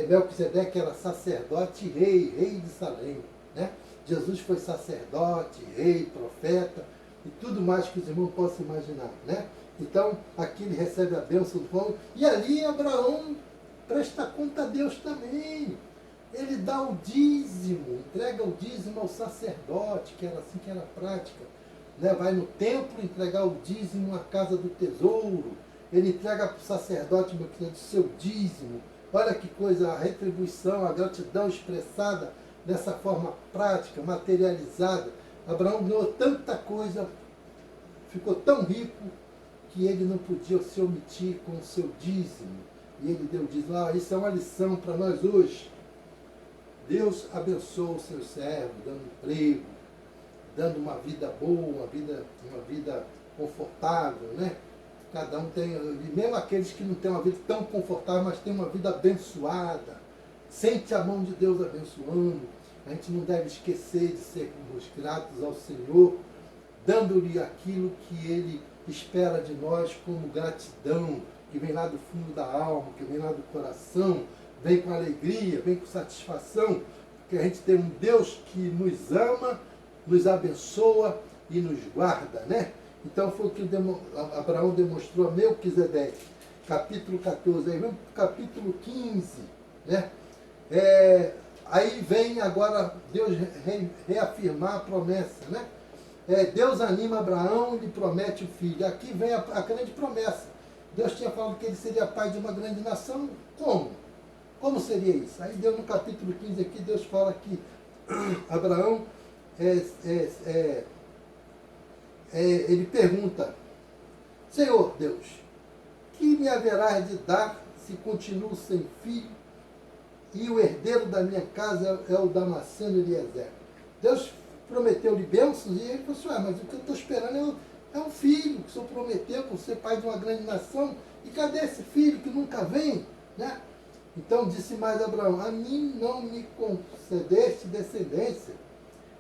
Melquisedeque era sacerdote e rei de Salém. Né? Jesus foi sacerdote, rei, profeta, e tudo mais que os irmãos possam imaginar. Né? Então, aqui ele recebe a bênção do povo, e ali Abraão presta conta a Deus também. Ele dá o dízimo, entrega o dízimo ao sacerdote, que era assim que era a prática. Né? Vai no templo entregar o dízimo à casa do tesouro. Ele entrega para o sacerdote o seu dízimo. Olha que coisa, a retribuição, a gratidão expressada dessa forma prática, materializada. Abraão ganhou tanta coisa, ficou tão rico, que ele não podia se omitir com o seu dízimo. E ele deu o dízimo. Isso é uma lição para nós hoje. Deus abençoa os seus servos, dando emprego, dando uma vida boa, uma vida confortável, né? Cada um tem, e mesmo aqueles que não têm uma vida tão confortável, mas têm uma vida abençoada, sente a mão de Deus abençoando. A gente não deve esquecer de sermos gratos ao Senhor, dando-lhe aquilo que Ele espera de nós como gratidão, que vem lá do fundo da alma, que vem lá do coração, vem com alegria, vem com satisfação, porque a gente tem um Deus que nos ama, nos abençoa e nos guarda, né? Então foi o que Abraão demonstrou a Melquisedeque, capítulo 14, aí vamos para o capítulo 15, né? Aí vem agora Deus reafirmar a promessa, né? Deus anima Abraão e lhe promete o filho. Aqui vem a grande promessa. Deus tinha falado que ele seria pai de uma grande nação. Como? Como seria isso? Aí Deus, no capítulo 15 aqui, Deus fala que Abraão ele pergunta: Senhor Deus, que me haverás de dar se continuo sem filho? E o herdeiro da minha casa é o Damasceno Eliezer. Deus prometeu-lhe bênçãos, e ele falou assim, mas o que eu estou esperando é um filho que o Senhor prometeu por ser pai de uma grande nação. E cadê esse filho que nunca vem? Né? Então disse mais Abraão, a mim não me concedeste descendência,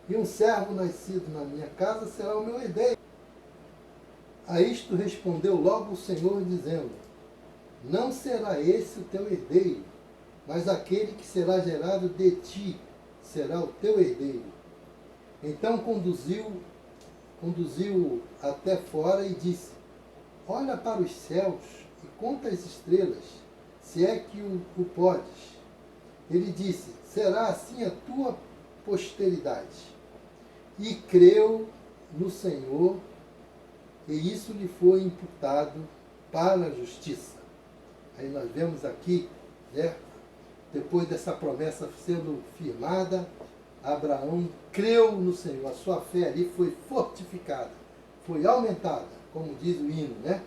e um servo nascido na minha casa será o meu herdeiro. A isto respondeu logo o Senhor, dizendo, não será esse o teu herdeiro, mas aquele que será gerado de ti será o teu herdeiro. Então conduziu-o até fora e disse, olha para os céus e conta as estrelas, se é que o podes. Ele disse, será assim a tua posteridade. E creu no Senhor, e isso lhe foi imputado para a justiça. Aí nós vemos aqui, né, depois dessa promessa sendo firmada, Abraão creu no Senhor, a sua fé ali foi fortificada, foi aumentada, como diz o hino, né?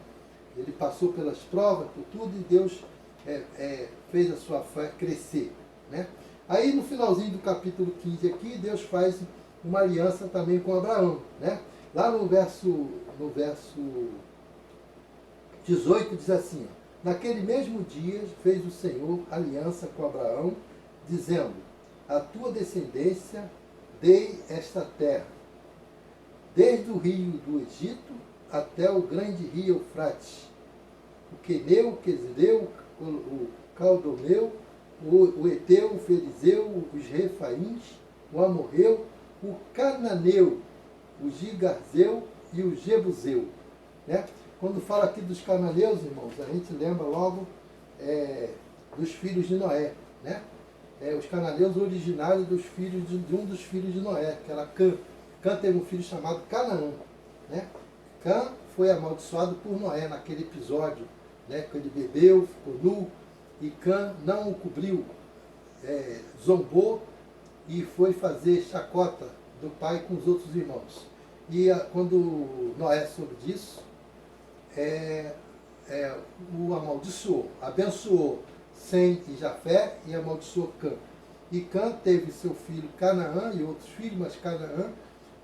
Ele passou pelas provas, por tudo, e Deus fez a sua fé crescer, né? Aí no finalzinho do capítulo 15 aqui, Deus faz uma aliança também com Abraão, né? Lá no verso 18 diz assim, naquele mesmo dia fez o Senhor aliança com Abraão, dizendo, a tua descendência dei esta terra, desde o rio do Egito até o grande rio Eufrates, o queneu, o quezideu, o caldomeu, o eteu, o ferizeu, os refaíns, o amorreu, o cananeu, o gigarzeu e o jebuseu. Né? Quando fala aqui dos cananeus, irmãos, a gente lembra logo dos filhos de Noé. Né? Os cananeus originários dos filhos de um dos filhos de Noé, que era Cã. Cã teve um filho chamado Canaã. Né? Cã foi amaldiçoado por Noé naquele episódio, né? Que ele bebeu, ficou nu, e Cã não o cobriu, zombou e foi fazer chacota do pai com os outros irmãos. E quando Noé soube disso, o amaldiçoou, abençoou Sem e Jafé e amaldiçoou Cã. E Cã teve seu filho Canaã e outros filhos, mas Canaã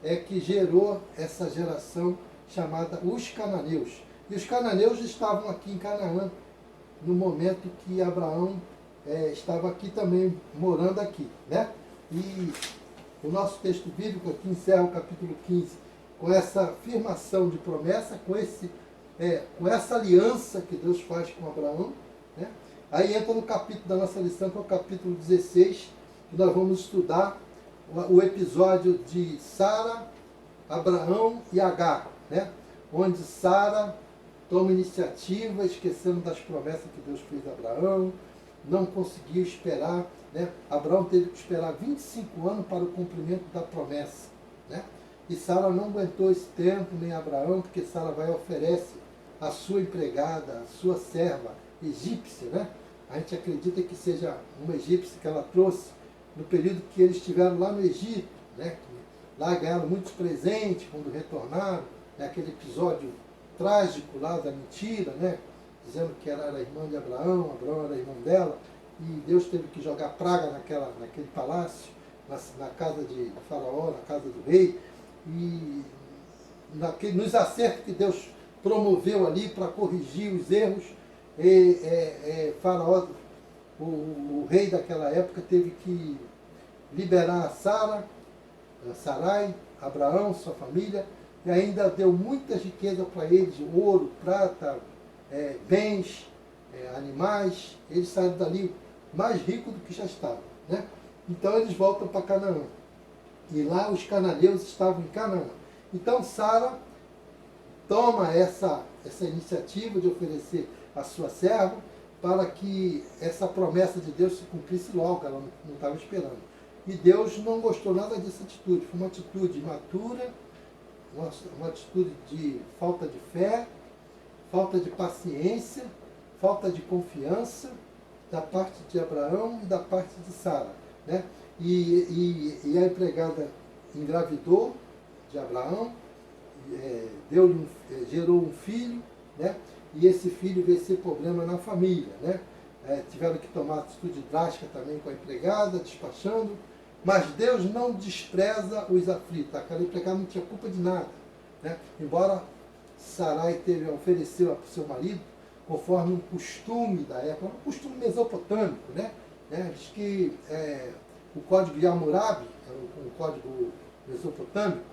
é que gerou essa geração chamada os cananeus. E os cananeus estavam aqui em Canaã no momento que Abraão estava aqui também, morando aqui. Né? E o nosso texto bíblico aqui encerra o capítulo 15 com essa afirmação de promessa, com essa aliança que Deus faz com Abraão. Né? Aí entra no capítulo da nossa lição, que é o capítulo 16, que nós vamos estudar o episódio de Sara, Abraão e Agar, né? Onde Sara toma iniciativa, esquecendo das promessas que Deus fez a Abraão, não conseguiu esperar, né? Abraão teve que esperar 25 anos para o cumprimento da promessa, né? E Sara não aguentou esse tempo, nem Abraão, porque Sara vai e oferece a sua empregada, a sua serva egípcia, né? A gente acredita que seja uma egípcia que ela trouxe no período que eles estiveram lá no Egito, né? Lá ganharam muitos presentes quando retornaram, né? Aquele episódio trágico lá da mentira, né? Dizendo que ela era irmã de Abraão, Abraão era irmão dela, e Deus teve que jogar praga naquele palácio, na casa de Faraó, na casa do rei, e nos acertos que Deus promoveu ali para corrigir os erros, Faraó, o rei daquela época, teve que liberar Sarai, Abraão, sua família, e ainda deu muita riqueza para eles, ouro, prata, bens, animais. Eles saíram dali mais ricos do que já estavam. Né? Então eles voltam para Canaã. E lá os cananeus estavam em Canaã. Então Sara toma essa iniciativa de oferecer a sua serva para que essa promessa de Deus se cumprisse logo, ela não estava esperando. E Deus não gostou nada dessa atitude, foi uma atitude imatura, uma atitude de falta de fé, falta de paciência, falta de confiança da parte de Abraão e da parte de Sara. Né? E a empregada engravidou de Abraão, gerou um filho, né? e esse filho veio ser problema na família, né? Tiveram que tomar atitude drástica também com a empregada, despachando, mas Deus não despreza os aflitos. Aquela empregada não tinha culpa de nada, né? Embora Sarai ofereceu para o seu marido, conforme um costume da época, um costume mesopotâmico, né? Diz que o código de Hammurabi, um código mesopotâmico,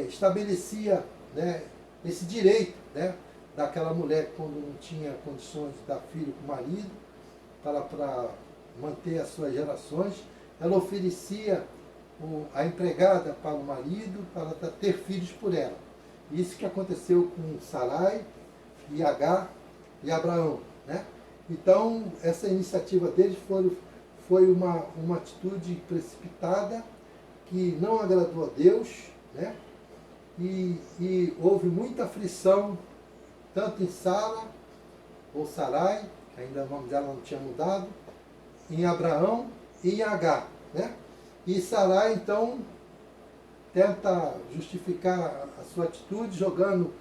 estabelecia, né, esse direito, né, daquela mulher, quando não tinha condições de dar filho com o marido, para manter as suas gerações, ela oferecia a empregada para o marido, para ter filhos por ela. Isso que aconteceu com Sarai e Agar e Abraão, né? Então, essa iniciativa deles foi uma atitude precipitada, que não agradou a Deus, né? E houve muita aflição, tanto em Sara, ou Sarai, ainda o nome dela não tinha mudado, em Abraão e em Agar, né? E Sarai, então, tenta justificar a sua atitude, jogando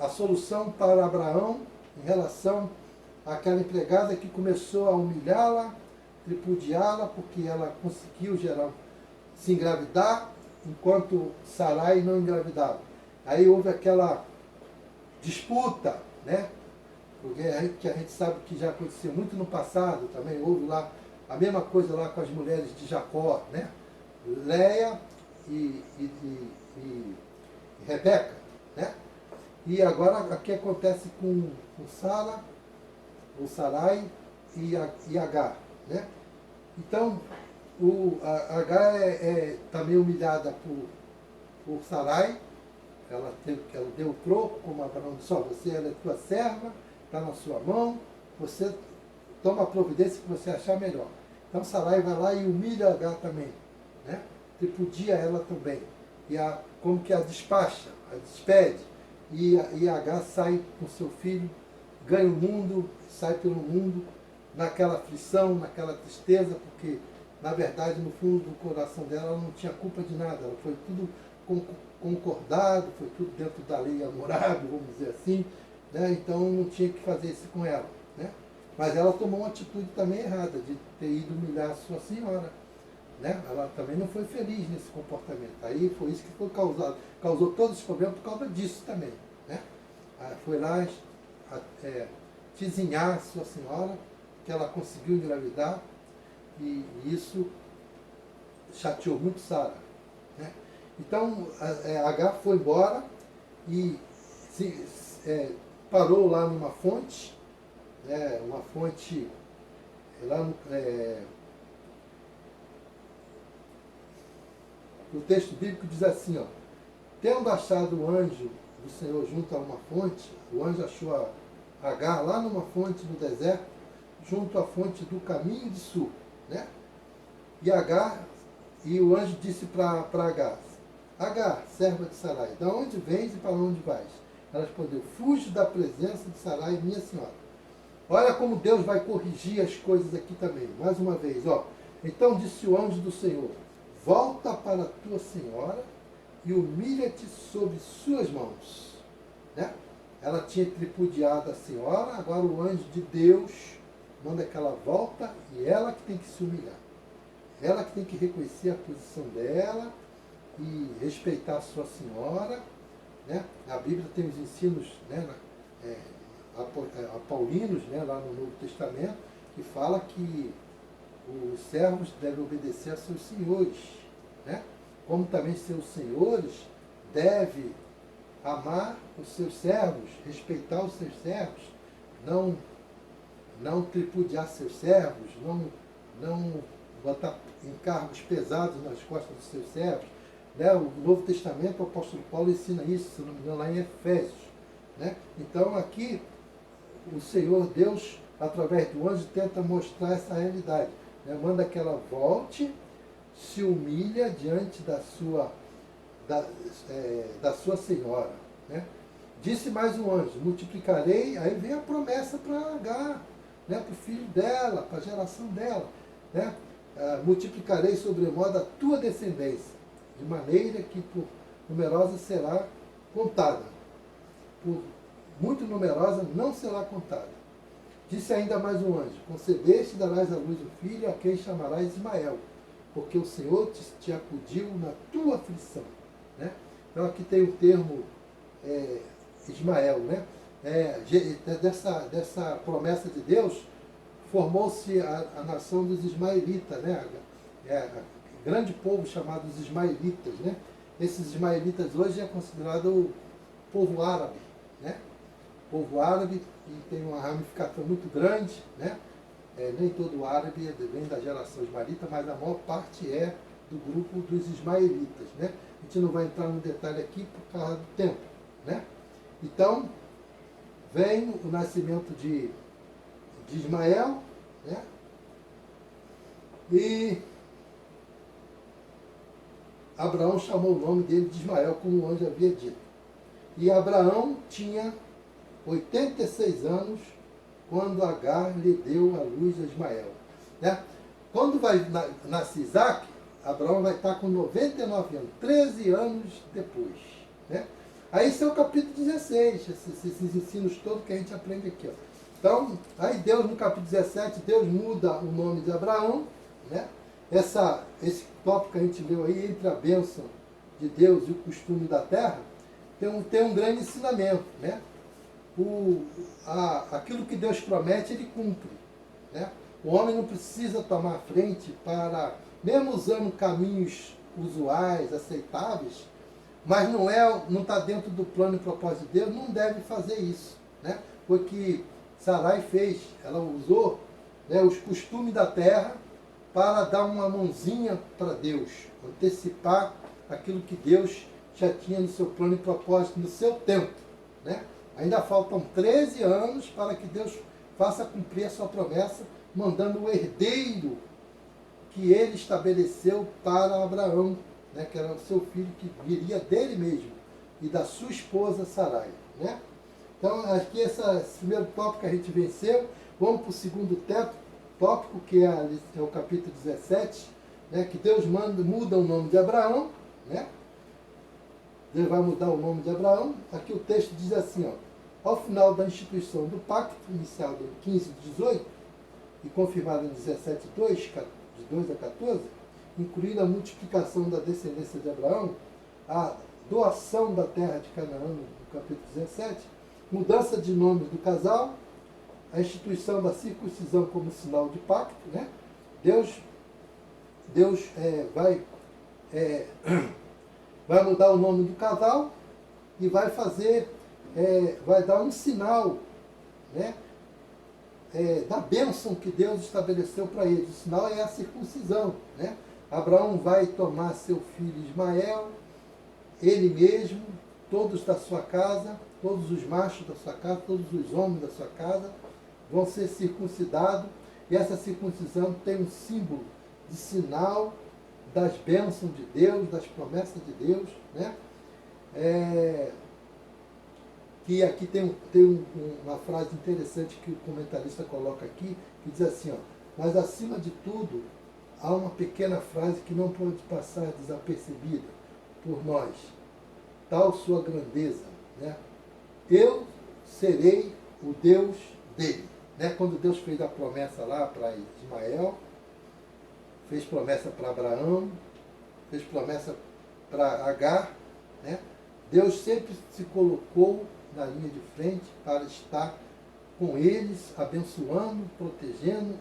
a solução para Abraão em relação àquela empregada que começou a humilhá-la, tripudiá-la, porque ela conseguiu se engravidar, enquanto Sarai não engravidava. Aí houve aquela disputa, né? Porque a gente sabe que já aconteceu muito no passado, também houve lá a mesma coisa lá com as mulheres de Jacó, né? Leia e Rebeca, né? E agora aqui acontece com Sara, o Sarai e Agar, né? Então, a Agar é também humilhada por Sarai. Ela deu o troco, como Abraão disse: ela é tua serva, está na sua mão, você toma a providência que você achar melhor. Então Sarai vai lá e humilha Agar também, né? Tripudia ela também. Como que a despacha, a despede. E Agar sai com seu filho, ganha o mundo, sai pelo mundo, naquela aflição, naquela tristeza, porque, na verdade, no fundo do coração dela, ela não tinha culpa de nada. Ela foi tudo concordado, foi tudo dentro da lei Hammurabi, vamos dizer assim, né? Então não tinha que fazer isso com ela, né? Mas ela tomou uma atitude também errada, de ter ido humilhar a sua senhora, né? Ela também não foi feliz nesse comportamento. Aí foi isso que foi causou todos os problemas por causa disso também, né? Foi lá tizinhar a sua senhora, que ela conseguiu engravidar, e isso chateou muito Sara, né? Então Agar foi embora e parou lá numa fonte, né? Uma fonte lá o texto bíblico diz assim, ó: tendo achado o anjo do Senhor junto a uma fonte, o anjo achou Agar lá numa fonte no deserto, junto à fonte do caminho de sul, né? E o anjo disse para Agar: Agar, serva de Sarai, de onde vens e para onde vais? Ela respondeu: fujo da presença de Sarai, minha senhora. Olha como Deus vai corrigir as coisas aqui também. Mais uma vez, ó. Então disse o anjo do Senhor: volta para a tua senhora e humilha-te sob suas mãos, né? Ela tinha tripudiado a senhora, agora o anjo de Deus manda que ela volta e ela que tem que se humilhar. Ela que tem que reconhecer a posição dela e respeitar a sua senhora, né? A Bíblia tem os ensinos, né, paulinos, né, lá no Novo Testamento, que fala que os servos devem obedecer a seus senhores, né? Como também seus senhores devem amar os seus servos, respeitar os seus servos, não tripudiar seus servos, não botar encargos pesados nas costas dos seus servos, né? O Novo Testamento, o apóstolo Paulo ensina isso, se não me engano, lá em Efésios, né? Então aqui o Senhor Deus, através do anjo, tenta mostrar essa realidade, né? Manda que ela volte, se humilha diante da sua senhora, né? Disse mais um anjo: multiplicarei. Aí vem a promessa para Agar, né? Para o filho dela, para a geração dela, né? Multiplicarei sobremodo a tua descendência, de maneira que por numerosa será contada. muito numerosa, não será contada. Disse ainda mais um anjo: concebeste e darás à luz um filho, a quem chamarás Ismael, porque o Senhor te acudiu na tua aflição. Né? Então aqui tem o termo Ismael. Né? Dessa promessa de Deus, formou-se a nação dos ismaelitas, né? Grande povo chamado os ismaelitas. Né? Esses ismaelitas hoje é considerado o povo árabe. Né? O povo árabe, que tem uma ramificação muito grande. Né? Nem todo árabe vem da geração ismaelita, mas a maior parte é do grupo dos ismaelitas. Né? A gente não vai entrar no detalhe aqui por causa do tempo. Né? Então, vem o nascimento de Ismael, né? E Abraão chamou o nome dele de Ismael, como o anjo havia dito. E Abraão tinha 86 anos quando Agar lhe deu a luz a Ismael. Né? Quando nasce Isaac, Abraão vai estar com 99 anos, 13 anos depois. Né? Aí esse é o capítulo 16, esses ensinos todos que a gente aprende aqui. Ó. Então, aí Deus, no capítulo 17, Deus muda o nome de Abraão. Né? Esse tópico que a gente leu aí, entre a bênção de Deus e o costume da terra, tem um grande ensinamento. Né? Aquilo que Deus promete, Ele cumpre. Né? O homem não precisa tomar frente para, mesmo usando caminhos usuais, aceitáveis, mas não está dentro do plano e propósito de Deus, não deve fazer isso. Né? Foi o que Sarai fez. Ela usou, né, os costumes da terra para dar uma mãozinha para Deus, antecipar aquilo que Deus já tinha no seu plano e propósito, no seu tempo. Né? Ainda faltam 13 anos para que Deus faça cumprir a sua promessa, mandando o herdeiro que ele estabeleceu para Abraão, né, que era o seu filho que viria dele mesmo e da sua esposa Sarai. Né? Então, aqui esse primeiro tópico que a gente venceu. Vamos para o segundo tópico, que é o capítulo 17, né, que Deus muda o nome de Abraão. Né? Deus vai mudar o nome de Abraão. Aqui o texto diz assim, ó: ao final da instituição do pacto, iniciado em 15 de 18 e confirmado em 17:2, de 2 a 14, incluindo a multiplicação da descendência de Abraão, a doação da terra de Canaã, no capítulo 17, mudança de nomes do casal, a instituição da circuncisão como sinal de pacto. Né? Deus vai mudar o nome do casal e vai vai dar um sinal, né, da bênção que Deus estabeleceu para eles. O sinal é a circuncisão. Né? Abraão vai tomar seu filho Ismael, ele mesmo, todos da sua casa, todos os machos da sua casa, todos os homens da sua casa vão ser circuncidados, e essa circuncisão tem um símbolo de sinal das bênçãos de Deus, das promessas de Deus. Né? Que aqui tem uma frase interessante que o comentarista coloca aqui, que diz assim, ó: mas acima de tudo, há uma pequena frase que não pode passar desapercebida por nós, tal sua grandeza, né? Eu serei o Deus dele. Né? Quando Deus fez a promessa lá para Ismael, fez promessa para Abraão, fez promessa para Agar, né? Deus sempre se colocou na linha de frente para estar com eles, abençoando, protegendo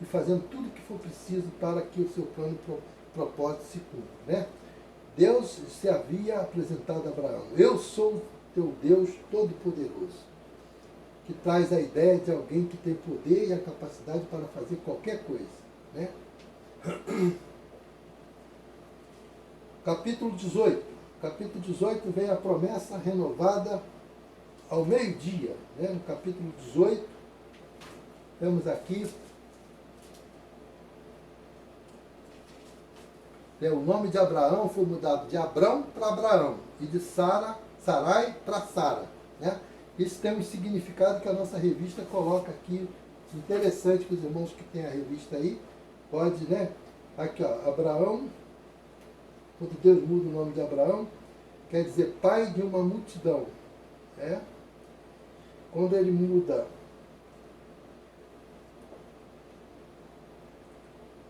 e fazendo tudo o que for preciso para que o seu plano e propósito se cumpra. Né? Deus se havia apresentado a Abraão: eu sou teu Deus Todo-Poderoso, que traz a ideia de alguém que tem poder e a capacidade para fazer qualquer coisa. Né? Capítulo 18. Capítulo 18 vem a promessa renovada ao meio-dia. Né? No capítulo 18, temos aqui o nome de Abraão foi mudado de Abrão para Abraão e de Sarai para Sara. Né? Isso tem um significado que a nossa revista coloca aqui, interessante, que os irmãos que têm a revista aí, pode, né? Aqui, ó, Abraão, quando Deus muda o nome de Abraão, quer dizer pai de uma multidão. Né? quando ele muda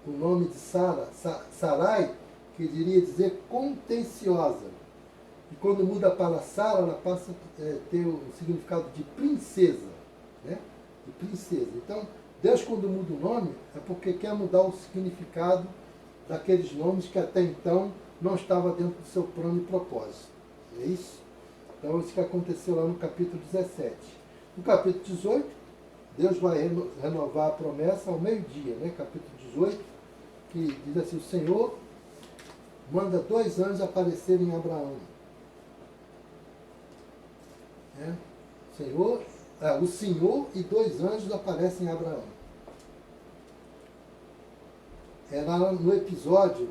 o nome de Sarai, que iria dizer contenciosa. E quando muda para Sara, ela passa a ter o significado de princesa, né? De princesa. Então, Deus, quando muda o nome, é porque quer mudar o significado daqueles nomes que até então não estava dentro do seu plano e propósito. É isso? Então, isso que aconteceu lá no capítulo 17. No capítulo 18, Deus vai renovar a promessa ao meio-dia, né? Capítulo 18, que diz assim: o Senhor manda 2 anjos aparecerem em Abraão. O Senhor e 2 anjos aparecem em Abraão. É lá no episódio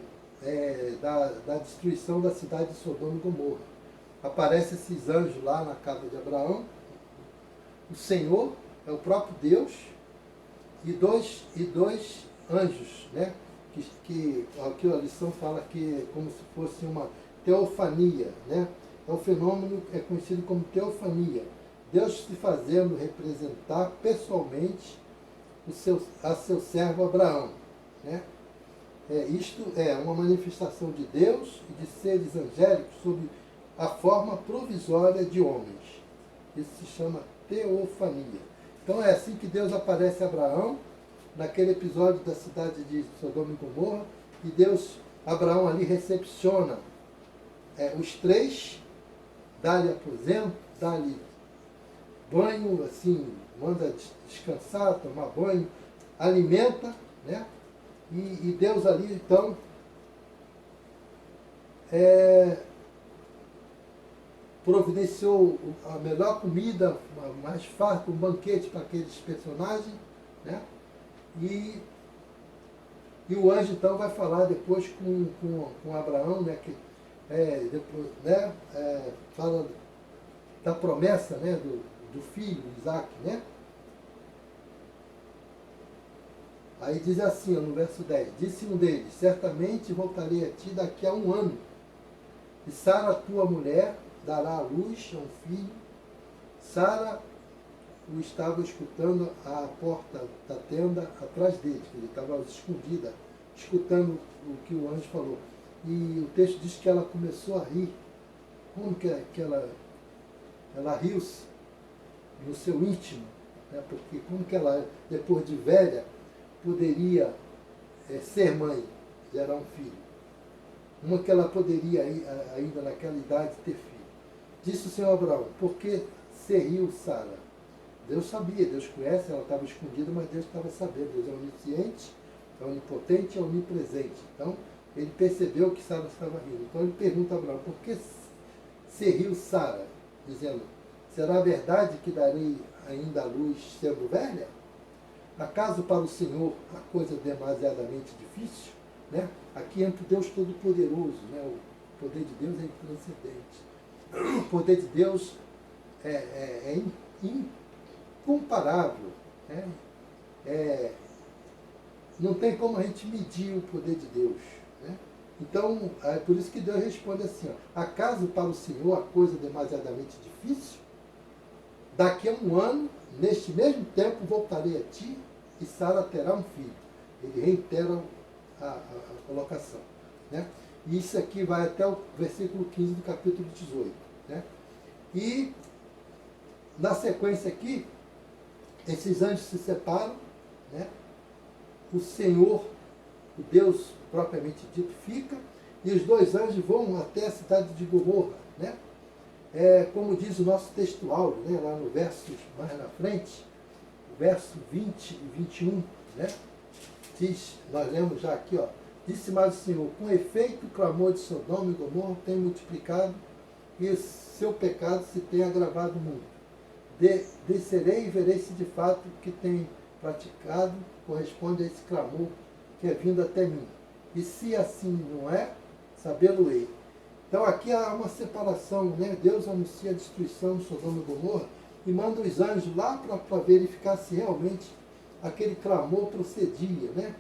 da destruição da cidade de Sodoma e Gomorra. Aparecem esses anjos lá na casa de Abraão. O Senhor é o próprio Deus e dois anjos, né? Que aqui a lição fala que é como se fosse uma teofania, né? É um fenômeno é conhecido como teofania. Deus se fazendo representar pessoalmente a seu servo Abraão, né? Isto é uma manifestação de Deus e de seres angélicos sob a forma provisória de homens. Isso se chama teofania. Então é assim que Deus aparece a Abraão, naquele episódio da cidade de Sodoma e Gomorra, e Abraão ali recepciona os 3, dá-lhe aposento, dá-lhe banho, assim, manda descansar, tomar banho, alimenta, né? E Deus ali, então, providenciou a melhor comida, mais farta, um banquete para aqueles personagens, né? E o anjo, então, vai falar depois com Abraão, né? Que, depois, né? Fala da promessa, né? Do filho, Isaac, né? Aí diz assim, no verso 10, disse um deles: certamente voltarei a ti daqui a 1 ano, e Sara, tua mulher, dará à luz a um filho. Sara o estava escutando à porta da tenda atrás dele, ele estava escondida, escutando o que o anjo falou. E o texto diz que ela começou a rir. Como que ela riu-se no seu íntimo, né? Porque como que ela, depois de velha, poderia ser mãe, gerar um filho? Uma que ela poderia ainda naquela idade ter filho. Disse o Senhor Abraão: por que se riu Sara? Deus sabia, Deus conhece, ela estava escondida, mas Deus estava sabendo. Deus é onisciente, é onipotente, é onipresente. Então, ele percebeu que Sara estava rindo. Então, ele pergunta a Abraão: por que se riu Sara? Dizendo: será verdade que darei ainda à luz sendo velha? Acaso para o Senhor a coisa é demasiadamente difícil? Né? Aqui entra o Deus Todo-Poderoso, né? O poder de Deus é intranscendente. O poder de Deus é incomparável. Né? Não tem como a gente medir o poder de Deus. Né? Então, é por isso que Deus responde assim: ó, acaso para o Senhor a coisa é demasiadamente difícil? Daqui a 1 ano, neste mesmo tempo, voltarei a ti e Sara terá um filho. Ele reitera a colocação. Né? E isso aqui vai até o versículo 15 do capítulo 18. Né? E, na sequência aqui, esses anjos se separam, né? O Senhor, o Deus propriamente dito, fica, e os 2 anjos vão até a cidade de Gomorra, né? Como diz o nosso textual, né? Lá no verso mais na frente, o verso 20 e 21, né? Diz, nós lemos já aqui, ó, disse mais o Senhor: com efeito o clamor de Sodoma e Gomorra tem multiplicado e o seu pecado se tem agravado muito. Descerei e verei se de fato o que tem praticado corresponde a esse clamor que é vindo até mim. E se assim não é, sabê-lo-ei. Então aqui há uma separação, né? Deus anuncia a destruição de Sodoma e Gomorra e manda os anjos lá para verificar se realmente aquele clamor procedia, né?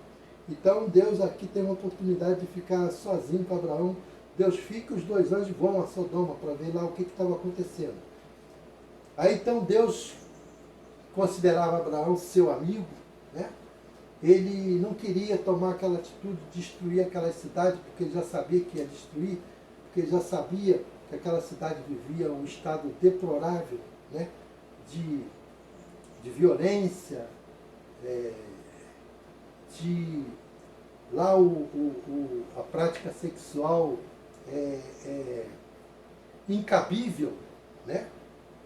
Então Deus aqui tem uma oportunidade de ficar sozinho com Abraão. Deus fica, os 2 anjos vão a Sodoma para ver lá o que estava acontecendo. Aí então Deus considerava Abraão seu amigo, né? Ele não queria tomar aquela atitude de destruir aquela cidade, porque ele já sabia que ia destruir, porque ele já sabia que aquela cidade vivia um estado deplorável, né? de violência, de lá a prática sexual incabível, né?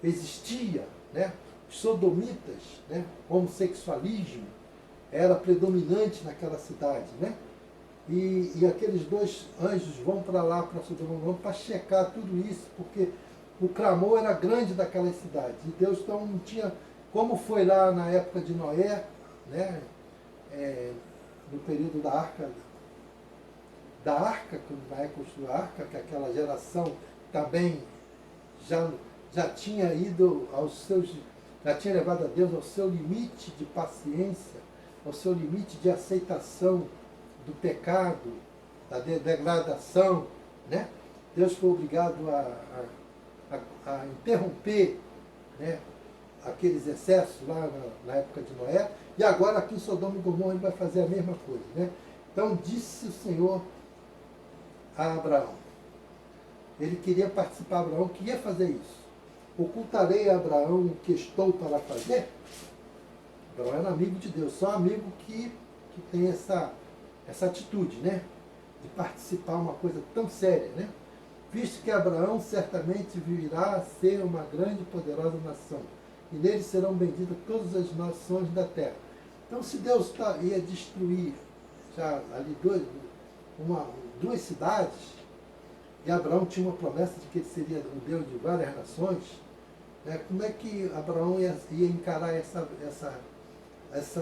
Existia, né? Os sodomitas, né? Homossexualismo era predominante naquela cidade, né? E aqueles dois anjos vão para lá, para Sodoma, para checar tudo isso, porque o clamor era grande daquelas cidades. E Deus então não tinha, como foi lá na época de Noé, né? No período da arca, quando Noé construiu a arca, que aquela geração também já tinha ido já tinha levado a Deus ao seu limite de paciência, ao seu limite de aceitação do pecado, da degradação, né? Deus foi obrigado a interromper, né, aqueles excessos lá na época de Noé, e agora aqui em Sodoma e Gomorra ele vai fazer a mesma coisa, né? Então disse o Senhor a Abraão, ele queria participar, Abraão queria fazer isso. Ocultarei a Abraão o que estou para fazer? Abraão era amigo de Deus, só amigo que tem essa atitude, né? De participar uma coisa tão séria, né? Visto que Abraão certamente virá a ser uma grande e poderosa nação, e nele serão benditas todas as nações da terra. Então, se Deus ia destruir já ali duas cidades, e Abraão tinha uma promessa de que ele seria um Deus de várias nações, né? Como é que Abraão ia encarar essa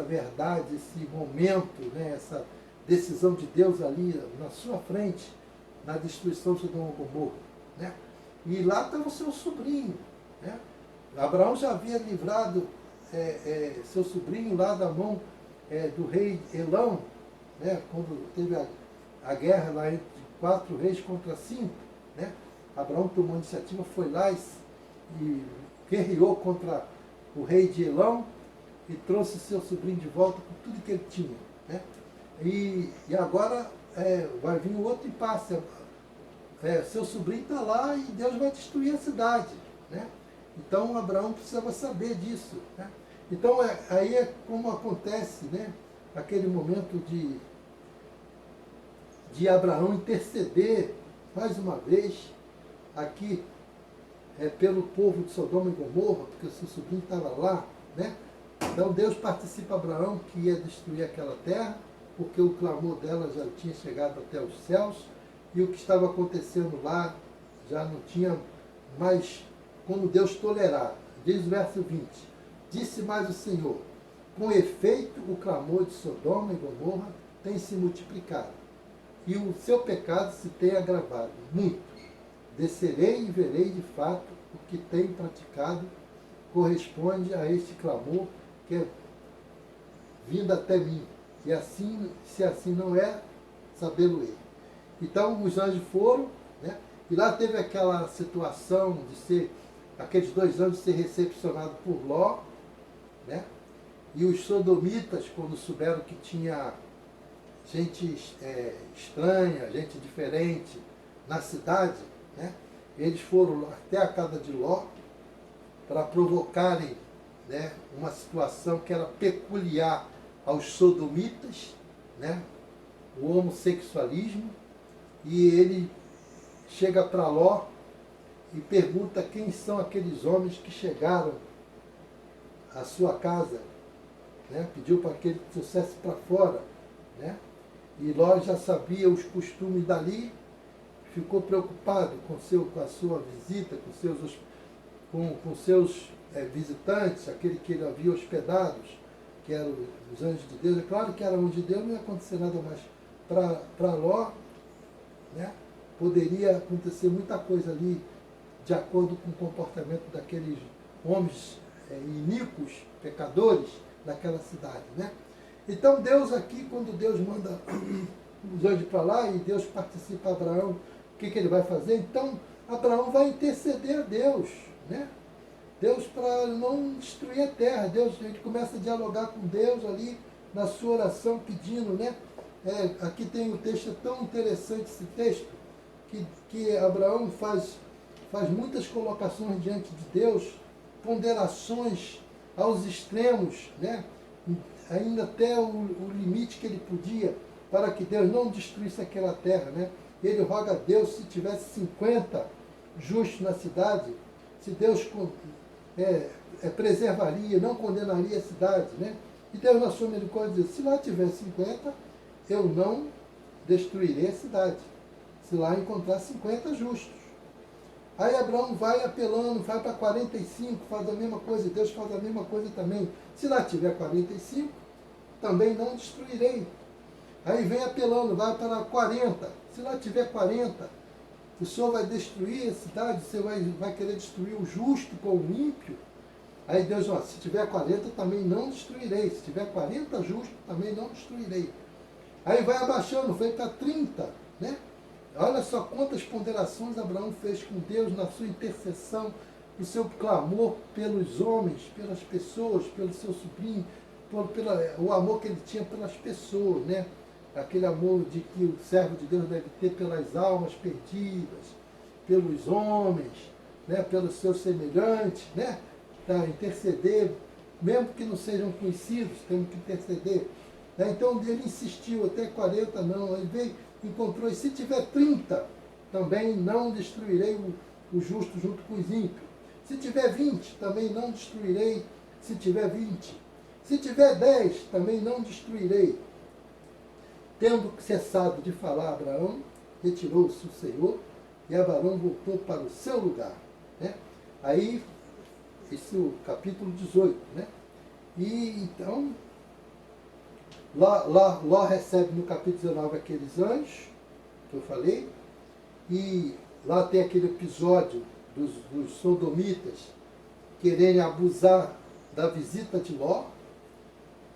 verdade, esse momento, né? Essa decisão de Deus ali na sua frente, na destruição de Sodoma e Gomorra, né? E lá estava o seu sobrinho, né? Abraão já havia livrado seu sobrinho lá da mão do rei Elão, né? Quando teve a guerra lá entre 4 reis contra 5, né? Abraão tomou a iniciativa, foi lá e guerreou contra o rei de Elão e trouxe seu sobrinho de volta com tudo que ele tinha, né? E agora vai vir o outro impasse. Seu sobrinho está lá e Deus vai destruir a cidade, né? Então Abraão precisava saber disso, né? Então aí é como acontece, né? Aquele momento de Abraão interceder mais uma vez aqui pelo povo de Sodoma e Gomorra, porque o seu sobrinho estava lá, né? Então Deus participa Abraão que ia destruir aquela terra, porque o clamor dela já tinha chegado até os céus, e o que estava acontecendo lá já não tinha mais como Deus tolerar. Diz o verso 20, disse mais o Senhor, com efeito o clamor de Sodoma e Gomorra tem se multiplicado, e o seu pecado se tem agravado muito. Descerei e verei de fato o que tem praticado corresponde a este clamor que é vindo até mim. E assim, se assim não é, sabê-lo-ei. Então os anjos foram, né? E lá teve aquela situação de ser, aqueles 2 anjos ser recepcionados por Ló, né? E os sodomitas, quando souberam que tinha gente estranha, gente diferente na cidade, né? Eles foram até a casa de Ló para provocarem, né, uma situação que era peculiar aos sodomitas, né? O homossexualismo, e ele chega para Ló e pergunta quem são aqueles homens que chegaram à sua casa, né? Pediu para que ele trouxesse para fora, né? E Ló já sabia os costumes dali, ficou preocupado com a sua visita, com seus visitantes, aquele que ele havia hospedados, que eram os anjos de Deus. É claro que era anjo de Deus, não ia acontecer nada mais. Para Ló, né, poderia acontecer muita coisa ali, de acordo com o comportamento daqueles homens iníquos, pecadores, daquela cidade, né? Então Deus aqui, quando Deus manda os anjos para lá e Deus participa Abraão, o que ele vai fazer? Então Abraão vai interceder a Deus, né? Deus, para não destruir a terra, Deus, a gente começa a dialogar com Deus ali na sua oração, pedindo, né? Aqui tem um texto, é tão interessante esse texto, que Abraão faz muitas colocações diante de Deus, ponderações aos extremos, né? Ainda até o limite que ele podia, para que Deus não destruísse aquela terra, né? Ele roga a Deus, se tivesse 50 justos na cidade, se Deus preservaria, não condenaria a cidade, né? E Deus, na sua misericórdia, diz, se lá tiver 50, eu não destruirei a cidade, se lá encontrar 50 justos. Aí Abraão vai apelando, vai para 45, faz a mesma coisa, Deus faz a mesma coisa também. Se lá tiver 45, também não destruirei. Aí vem apelando, vai para 40. Se lá tiver 40, o Senhor vai destruir a cidade, você vai querer destruir o justo com o ímpio. Aí Deus, ó, se tiver 40, também não destruirei. Se tiver 40 justos, também não destruirei. Aí vai abaixando, vem para 30, né? Olha só quantas ponderações Abraão fez com Deus na sua intercessão, no seu clamor pelos homens, pelas pessoas, pelo seu sobrinho, o amor que ele tinha pelas pessoas, né? Aquele amor de que o servo de Deus deve ter pelas almas perdidas, pelos homens, né? Pelos seus semelhantes, né? Para interceder, mesmo que não sejam conhecidos, temos que interceder. Né? Então ele insistiu, até 40 não, ele veio, encontrou, e se tiver 30, também não destruirei o justo junto com os ímpios. Se tiver 20, também não destruirei, se tiver 20. Se tiver 10, também não destruirei. Tendo cessado de falar Abraão, retirou-se o Senhor, e Abraão voltou para o seu lugar. Né? Aí, esse é o capítulo 18. Né? E então, Ló recebe no capítulo 19 aqueles anjos, que eu falei, e lá tem aquele episódio dos sodomitas quererem abusar da visita de Ló,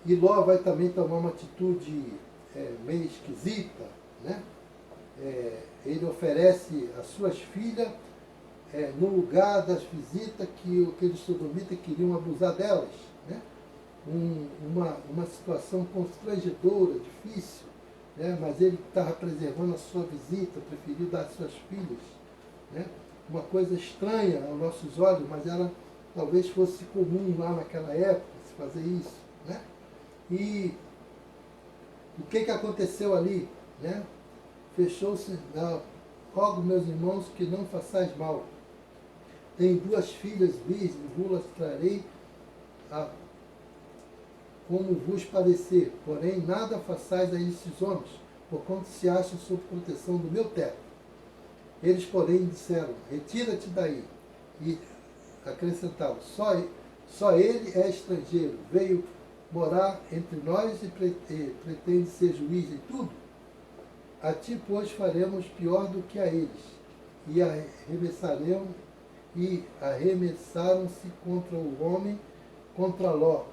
e Ló vai também tomar uma atitude meio esquisita, né? Ele oferece as suas filhas no lugar das visitas que aqueles sodomitas queriam abusar delas, né? Uma situação constrangedora, difícil, né? Mas ele estava preservando a sua visita, preferiu dar às suas filhas, né? Uma coisa estranha aos nossos olhos, mas ela talvez fosse comum lá naquela época, se fazer isso, né? E o que aconteceu ali, né? Fechou-se, rogo meus irmãos que não façais mal. Tenho 2 filhas virgens, vos trarei como vos parecer, porém nada façais a esses homens, porquanto se acham sob proteção do meu teto. Eles, porém, disseram, retira-te daí. E acrescentaram, só ele é estrangeiro, veio morar entre nós e pretende ser juiz em tudo? A ti, pois, faremos pior do que a eles. E arremessaram-se contra o homem, contra Ló,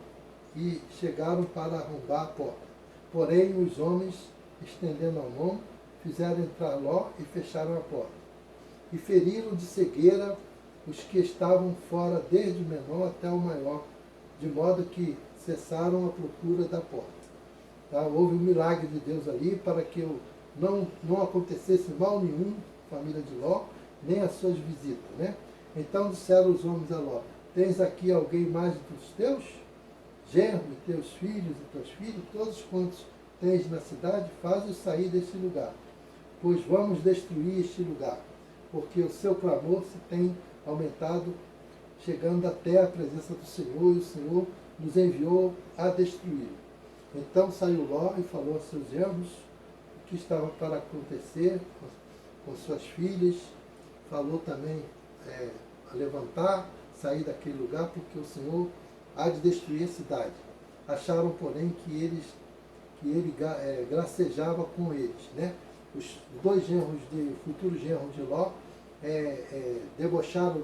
e chegaram para arrombar a porta. Porém, os homens, estendendo a mão, fizeram entrar Ló e fecharam a porta. E feriram de cegueira os que estavam fora, desde o menor até o maior, de modo que cessaram a procura da porta. Tá? Houve um milagre de Deus ali para que não acontecesse mal nenhum, família de Ló, nem as suas visitas. Né? Então disseram os homens a Ló, tens aqui alguém mais dos teus? Genro, e teus filhos e tuas filhas, todos quantos tens na cidade, faz-os sair deste lugar, pois vamos destruir este lugar, porque o seu clamor se tem aumentado, chegando até a presença do Senhor, e o Senhor nos enviou a destruí-lo. Então saiu Ló e falou aos seus genros o que estava para acontecer com suas filhas, falou também a levantar, sair daquele lugar, porque o Senhor há de destruir a cidade. Acharam, porém, que ele gracejava com eles. Né? Os 2 futuros genros de Ló debocharam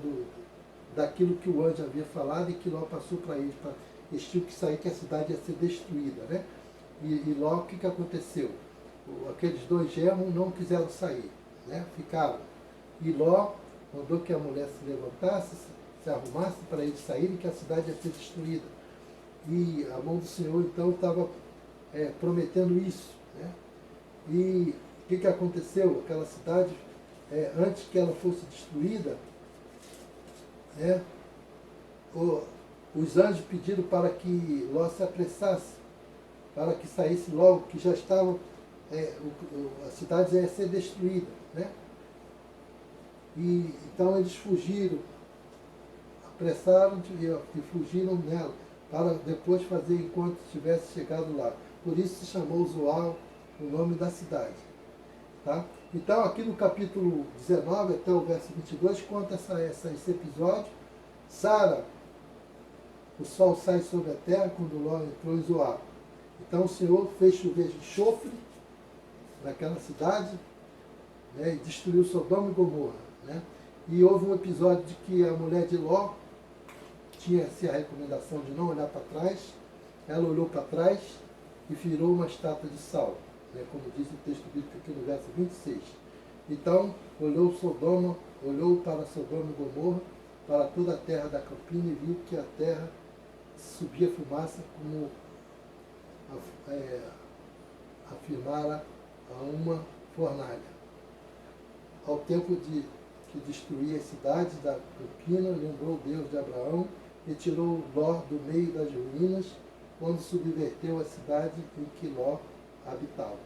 daquilo que o anjo havia falado e que Ló passou para eles, para eles tinham que sair, que a cidade ia ser destruída. Né? E Ló, o que aconteceu? Aqueles 2 genros não quiseram sair, né? Ficaram. E Ló mandou que a mulher se levantasse, se arrumasse para eles saírem, que a cidade ia ser destruída. E a mão do Senhor, então, estava prometendo isso. Né? E o que aconteceu? Aquela cidade, antes que ela fosse destruída, os anjos pediram para que Ló se apressasse, para que saísse logo, que já estava, a cidade ia ser destruída. Né? E então eles fugiram, apressaram e fugiram nela, para depois fazer enquanto tivesse chegado lá. Por isso se chamou Zoar o nome da cidade. Tá? Então aqui no capítulo 19 até o verso 22 conta esse episódio. Sara, o sol sai sobre a terra quando Ló entrou em Zoar. Então o Senhor fez chover enxofre naquela cidade, né, e destruiu Sodoma e Gomorra. Né? E houve um episódio de que a mulher de Ló tinha-se a recomendação de não olhar para trás. Ela olhou para trás e virou uma estátua de sal, né, como diz o texto bíblico aqui no verso 26. Então olhou para Sodoma e Gomorra, para toda a terra da campina, e viu que a terra subia fumaça como afirmara a uma fornalha. Ao tempo de que destruía as cidades da campina, lembrou Deus de Abraão e tirou Ló do meio das ruínas, quando subverteu a cidade em que Ló habitava.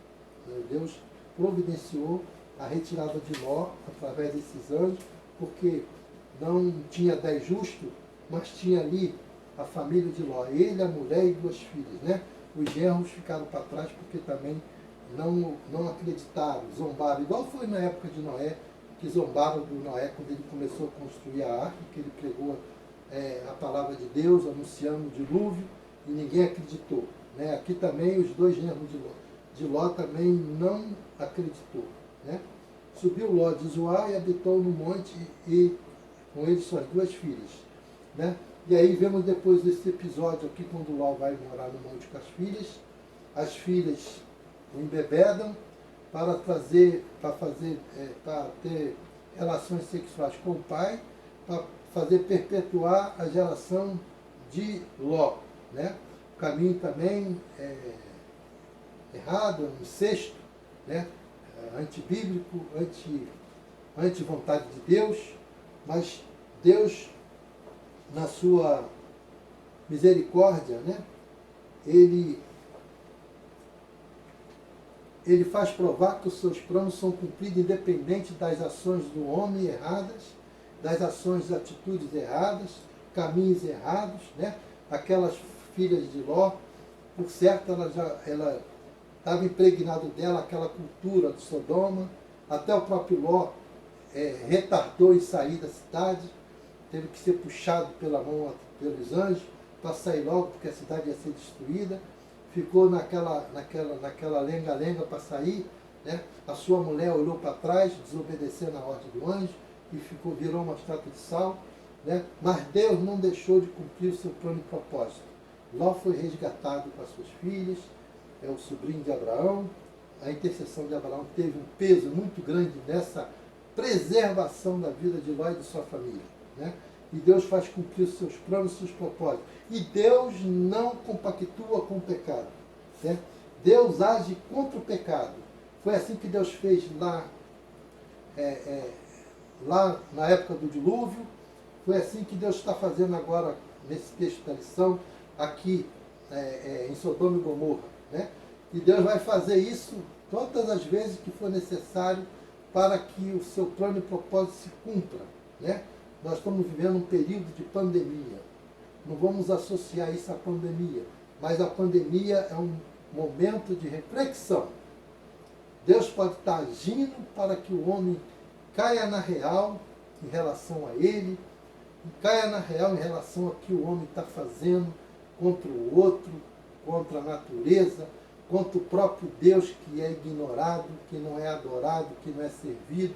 Deus providenciou a retirada de Ló através desses anjos, porque não tinha 10 justos, mas tinha ali a família de Ló, ele, a mulher e 2 filhas. Né? Os genros ficaram para trás porque também não acreditaram, zombaram, igual foi na época de Noé, que zombaram do Noé quando ele começou a construir a arca, que ele pregou a palavra de Deus, anunciando o dilúvio, e ninguém acreditou. Né? Aqui também os 2 genros de Ló também não acreditou. Né? Subiu Ló de Zoar e habitou no monte, e com ele suas 2 filhas. Né? E aí vemos depois desse episódio aqui, quando Ló vai morar no monte com as filhas o embebedam para ter relações sexuais com o pai, para fazer perpetuar a geração de Ló. Né? O caminho também errado, incesto, né? Antibíblico, anti-vontade de Deus, mas Deus, na sua misericórdia, né? Ele faz provar que os seus planos são cumpridos independente das ações do homem erradas, das ações, atitudes erradas, caminhos errados. Né? Aquelas filhas de Ló, por certo, ela estava impregnado dela aquela cultura de Sodoma. Até o próprio Ló retardou em sair da cidade, teve que ser puxado pela mão pelos anjos para sair logo, porque a cidade ia ser destruída. Ficou naquela lenga-lenga para sair. Né? A sua mulher olhou para trás, desobedecendo a ordem do anjo, e virou uma estátua de sal. Né? Mas Deus não deixou de cumprir o seu plano e propósito. Ló foi resgatado com as suas filhas, o sobrinho de Abraão. A intercessão de Abraão teve um peso muito grande nessa preservação da vida de Ló e de sua família. Né? E Deus faz cumprir os seus planos, os seus propósitos. E Deus não compactua com o pecado. Né? Deus age contra o pecado. Foi assim que Deus fez lá na época do dilúvio. Foi assim que Deus está fazendo agora, nesse texto da lição, aqui em Sodoma e Gomorra. Né? E Deus vai fazer isso todas as vezes que for necessário para que o seu plano e propósito se cumpra. Né? Nós estamos vivendo um período de pandemia. Não vamos associar isso à pandemia, mas a pandemia é um momento de reflexão. Deus pode estar agindo para que o homem caia na real em relação a ele, caia na real em relação a que o homem está fazendo contra o outro, contra a natureza, contra o próprio Deus, que é ignorado, que não é adorado, que não é servido,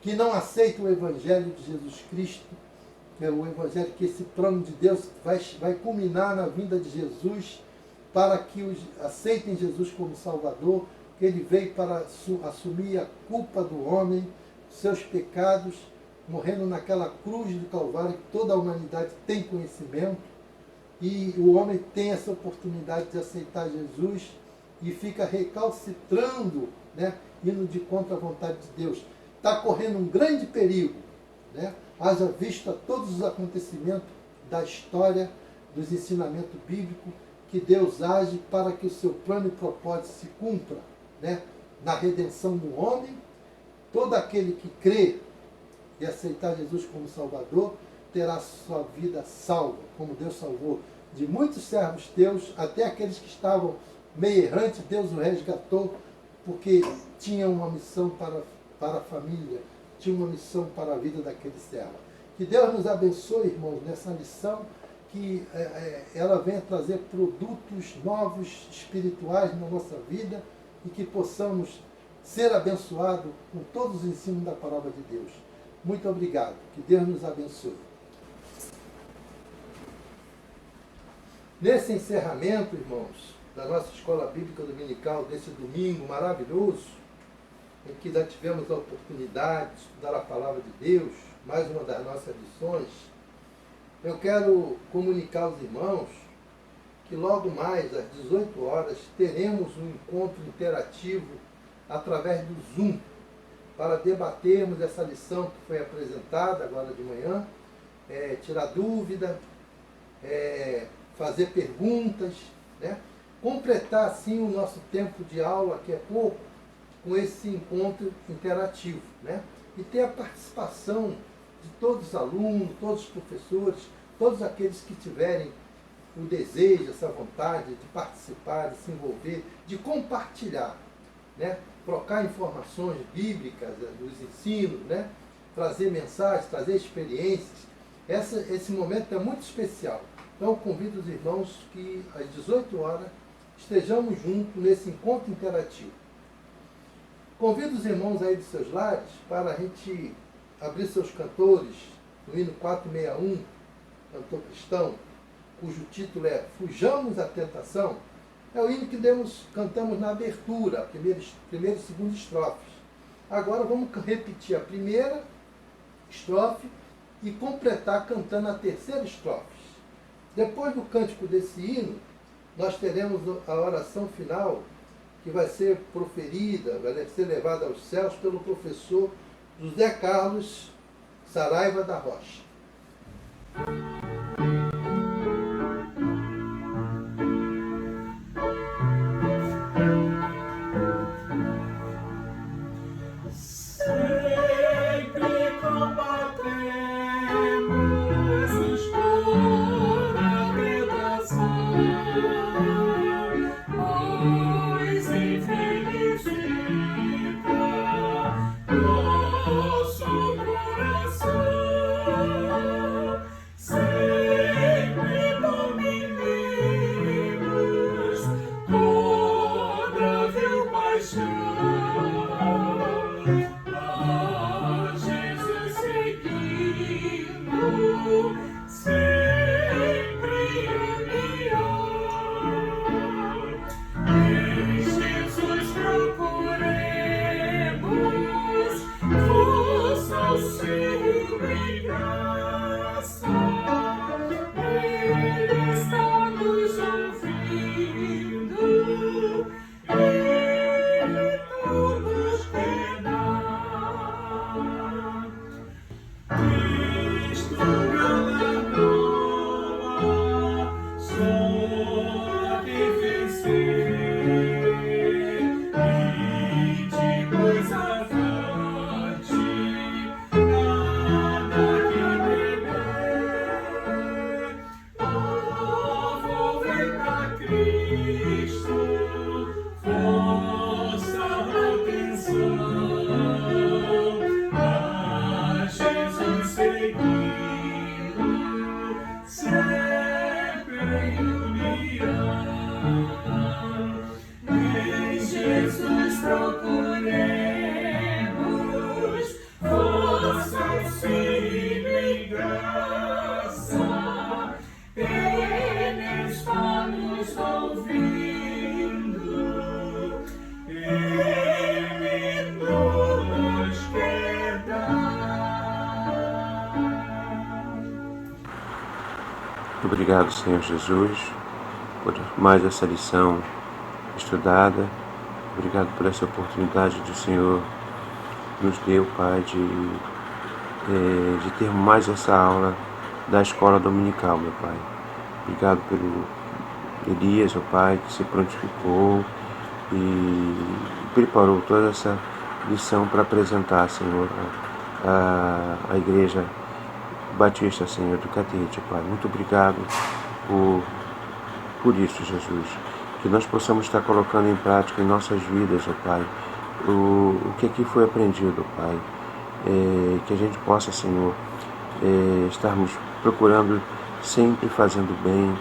que não aceita o Evangelho de Jesus Cristo, que é o Evangelho, que esse plano de Deus vai culminar na vinda de Jesus, para que aceitem Jesus como Salvador, que ele veio para assumir a culpa do homem, seus pecados, morrendo naquela cruz do Calvário, que toda a humanidade tem conhecimento, e o homem tem essa oportunidade de aceitar Jesus e fica recalcitrando, né, indo de contra a vontade de Deus. Está correndo um grande perigo, né? Haja vista todos os acontecimentos da história, dos ensinamentos bíblicos, que Deus age para que o seu plano e propósito se cumpra, né? Na redenção do homem. Todo aquele que crê e aceitar Jesus como Salvador terá sua vida salva, como Deus salvou de muitos servos teus, até aqueles que estavam meio errantes, Deus o resgatou, porque tinha uma missão para a família, tinha uma missão para a vida daquele servo. Que Deus nos abençoe, irmãos, nessa lição, que ela venha trazer produtos novos, espirituais na nossa vida, e que possamos ser abençoados com todos os ensinos da palavra de Deus. Muito obrigado. Que Deus nos abençoe. Nesse encerramento, irmãos, da nossa escola bíblica dominical, desse domingo maravilhoso, em que já tivemos a oportunidade de estudar a palavra de Deus, mais uma das nossas lições, eu quero comunicar aos irmãos que logo mais, às 18 horas, teremos um encontro interativo através do Zoom, para debatermos essa lição que foi apresentada agora de manhã, tirar dúvida, fazer perguntas, né? Completar assim o nosso tempo de aula, que é pouco, com esse encontro interativo, né? E ter a participação de todos os alunos, todos os professores, todos aqueles que tiverem o desejo, essa vontade de participar, de se envolver, de compartilhar, né? Trocar informações bíblicas dos ensinos, né? Trazer mensagens, trazer experiências. Esse momento é muito especial. Então, eu convido os irmãos que às 18 horas estejamos juntos nesse encontro interativo. Convido os irmãos aí de seus lares para a gente abrir seus cantores, no hino 461, cantor cristão, cujo título é Fujamos à Tentação. É o hino que cantamos na abertura, a primeira e segunda estrofes. Agora vamos repetir a primeira estrofe e completar cantando a terceira estrofe. Depois do cântico desse hino, nós teremos a oração final, que vai ser proferida, vai ser levada aos céus pelo professor José Carlos Saraiva da Rocha. Ele nos quer dar. Obrigado, Senhor Jesus, por mais essa lição estudada. Obrigado por essa oportunidade do Senhor nos deu, Pai, de ter mais essa aula da escola dominical, meu Pai. Obrigado pelo Elias, meu Pai, que se prontificou e preparou toda essa lição para apresentar, Senhor, a Igreja Batista, Senhor, do Catete, Pai. Muito obrigado por isso, Jesus. Que nós possamos estar colocando em prática em nossas vidas, ó Pai, o que aqui foi aprendido, Pai. Que a gente possa, Senhor, estarmos procurando sempre fazendo bem,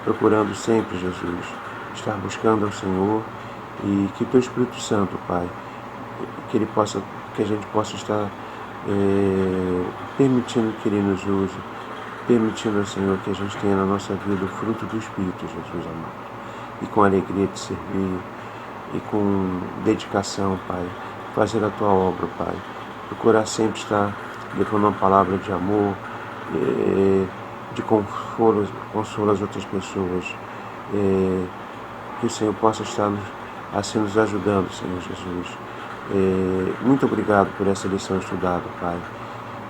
procurando sempre, Jesus, estar buscando ao Senhor e que Teu Espírito Santo, Pai, que a gente possa estar permitindo que Ele nos use, permitindo, Senhor, que a gente tenha na nossa vida o fruto do Espírito, Jesus amado, e com alegria de servir e com dedicação, Pai, fazer a Tua obra, Pai, procurar sempre estar levando uma palavra de amor, de consolo às outras pessoas, que o Senhor possa estar assim nos ajudando, Senhor Jesus. Muito obrigado por essa lição estudada, Pai.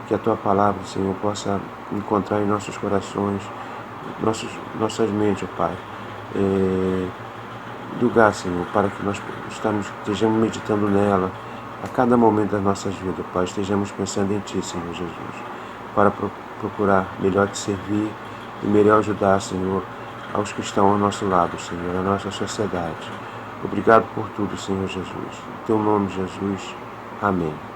Que a Tua palavra, Senhor, possa encontrar em nossos corações, nossas mentes, Pai, lugar, Senhor, para que nós estejamos meditando nela a cada momento das nossas vidas, Pai. Estejamos pensando em Ti, Senhor Jesus, para procurar melhor Te servir e melhor ajudar, Senhor, aos que estão ao nosso lado, Senhor, na nossa sociedade. Obrigado por tudo, Senhor Jesus. Em Teu nome, Jesus. Amém.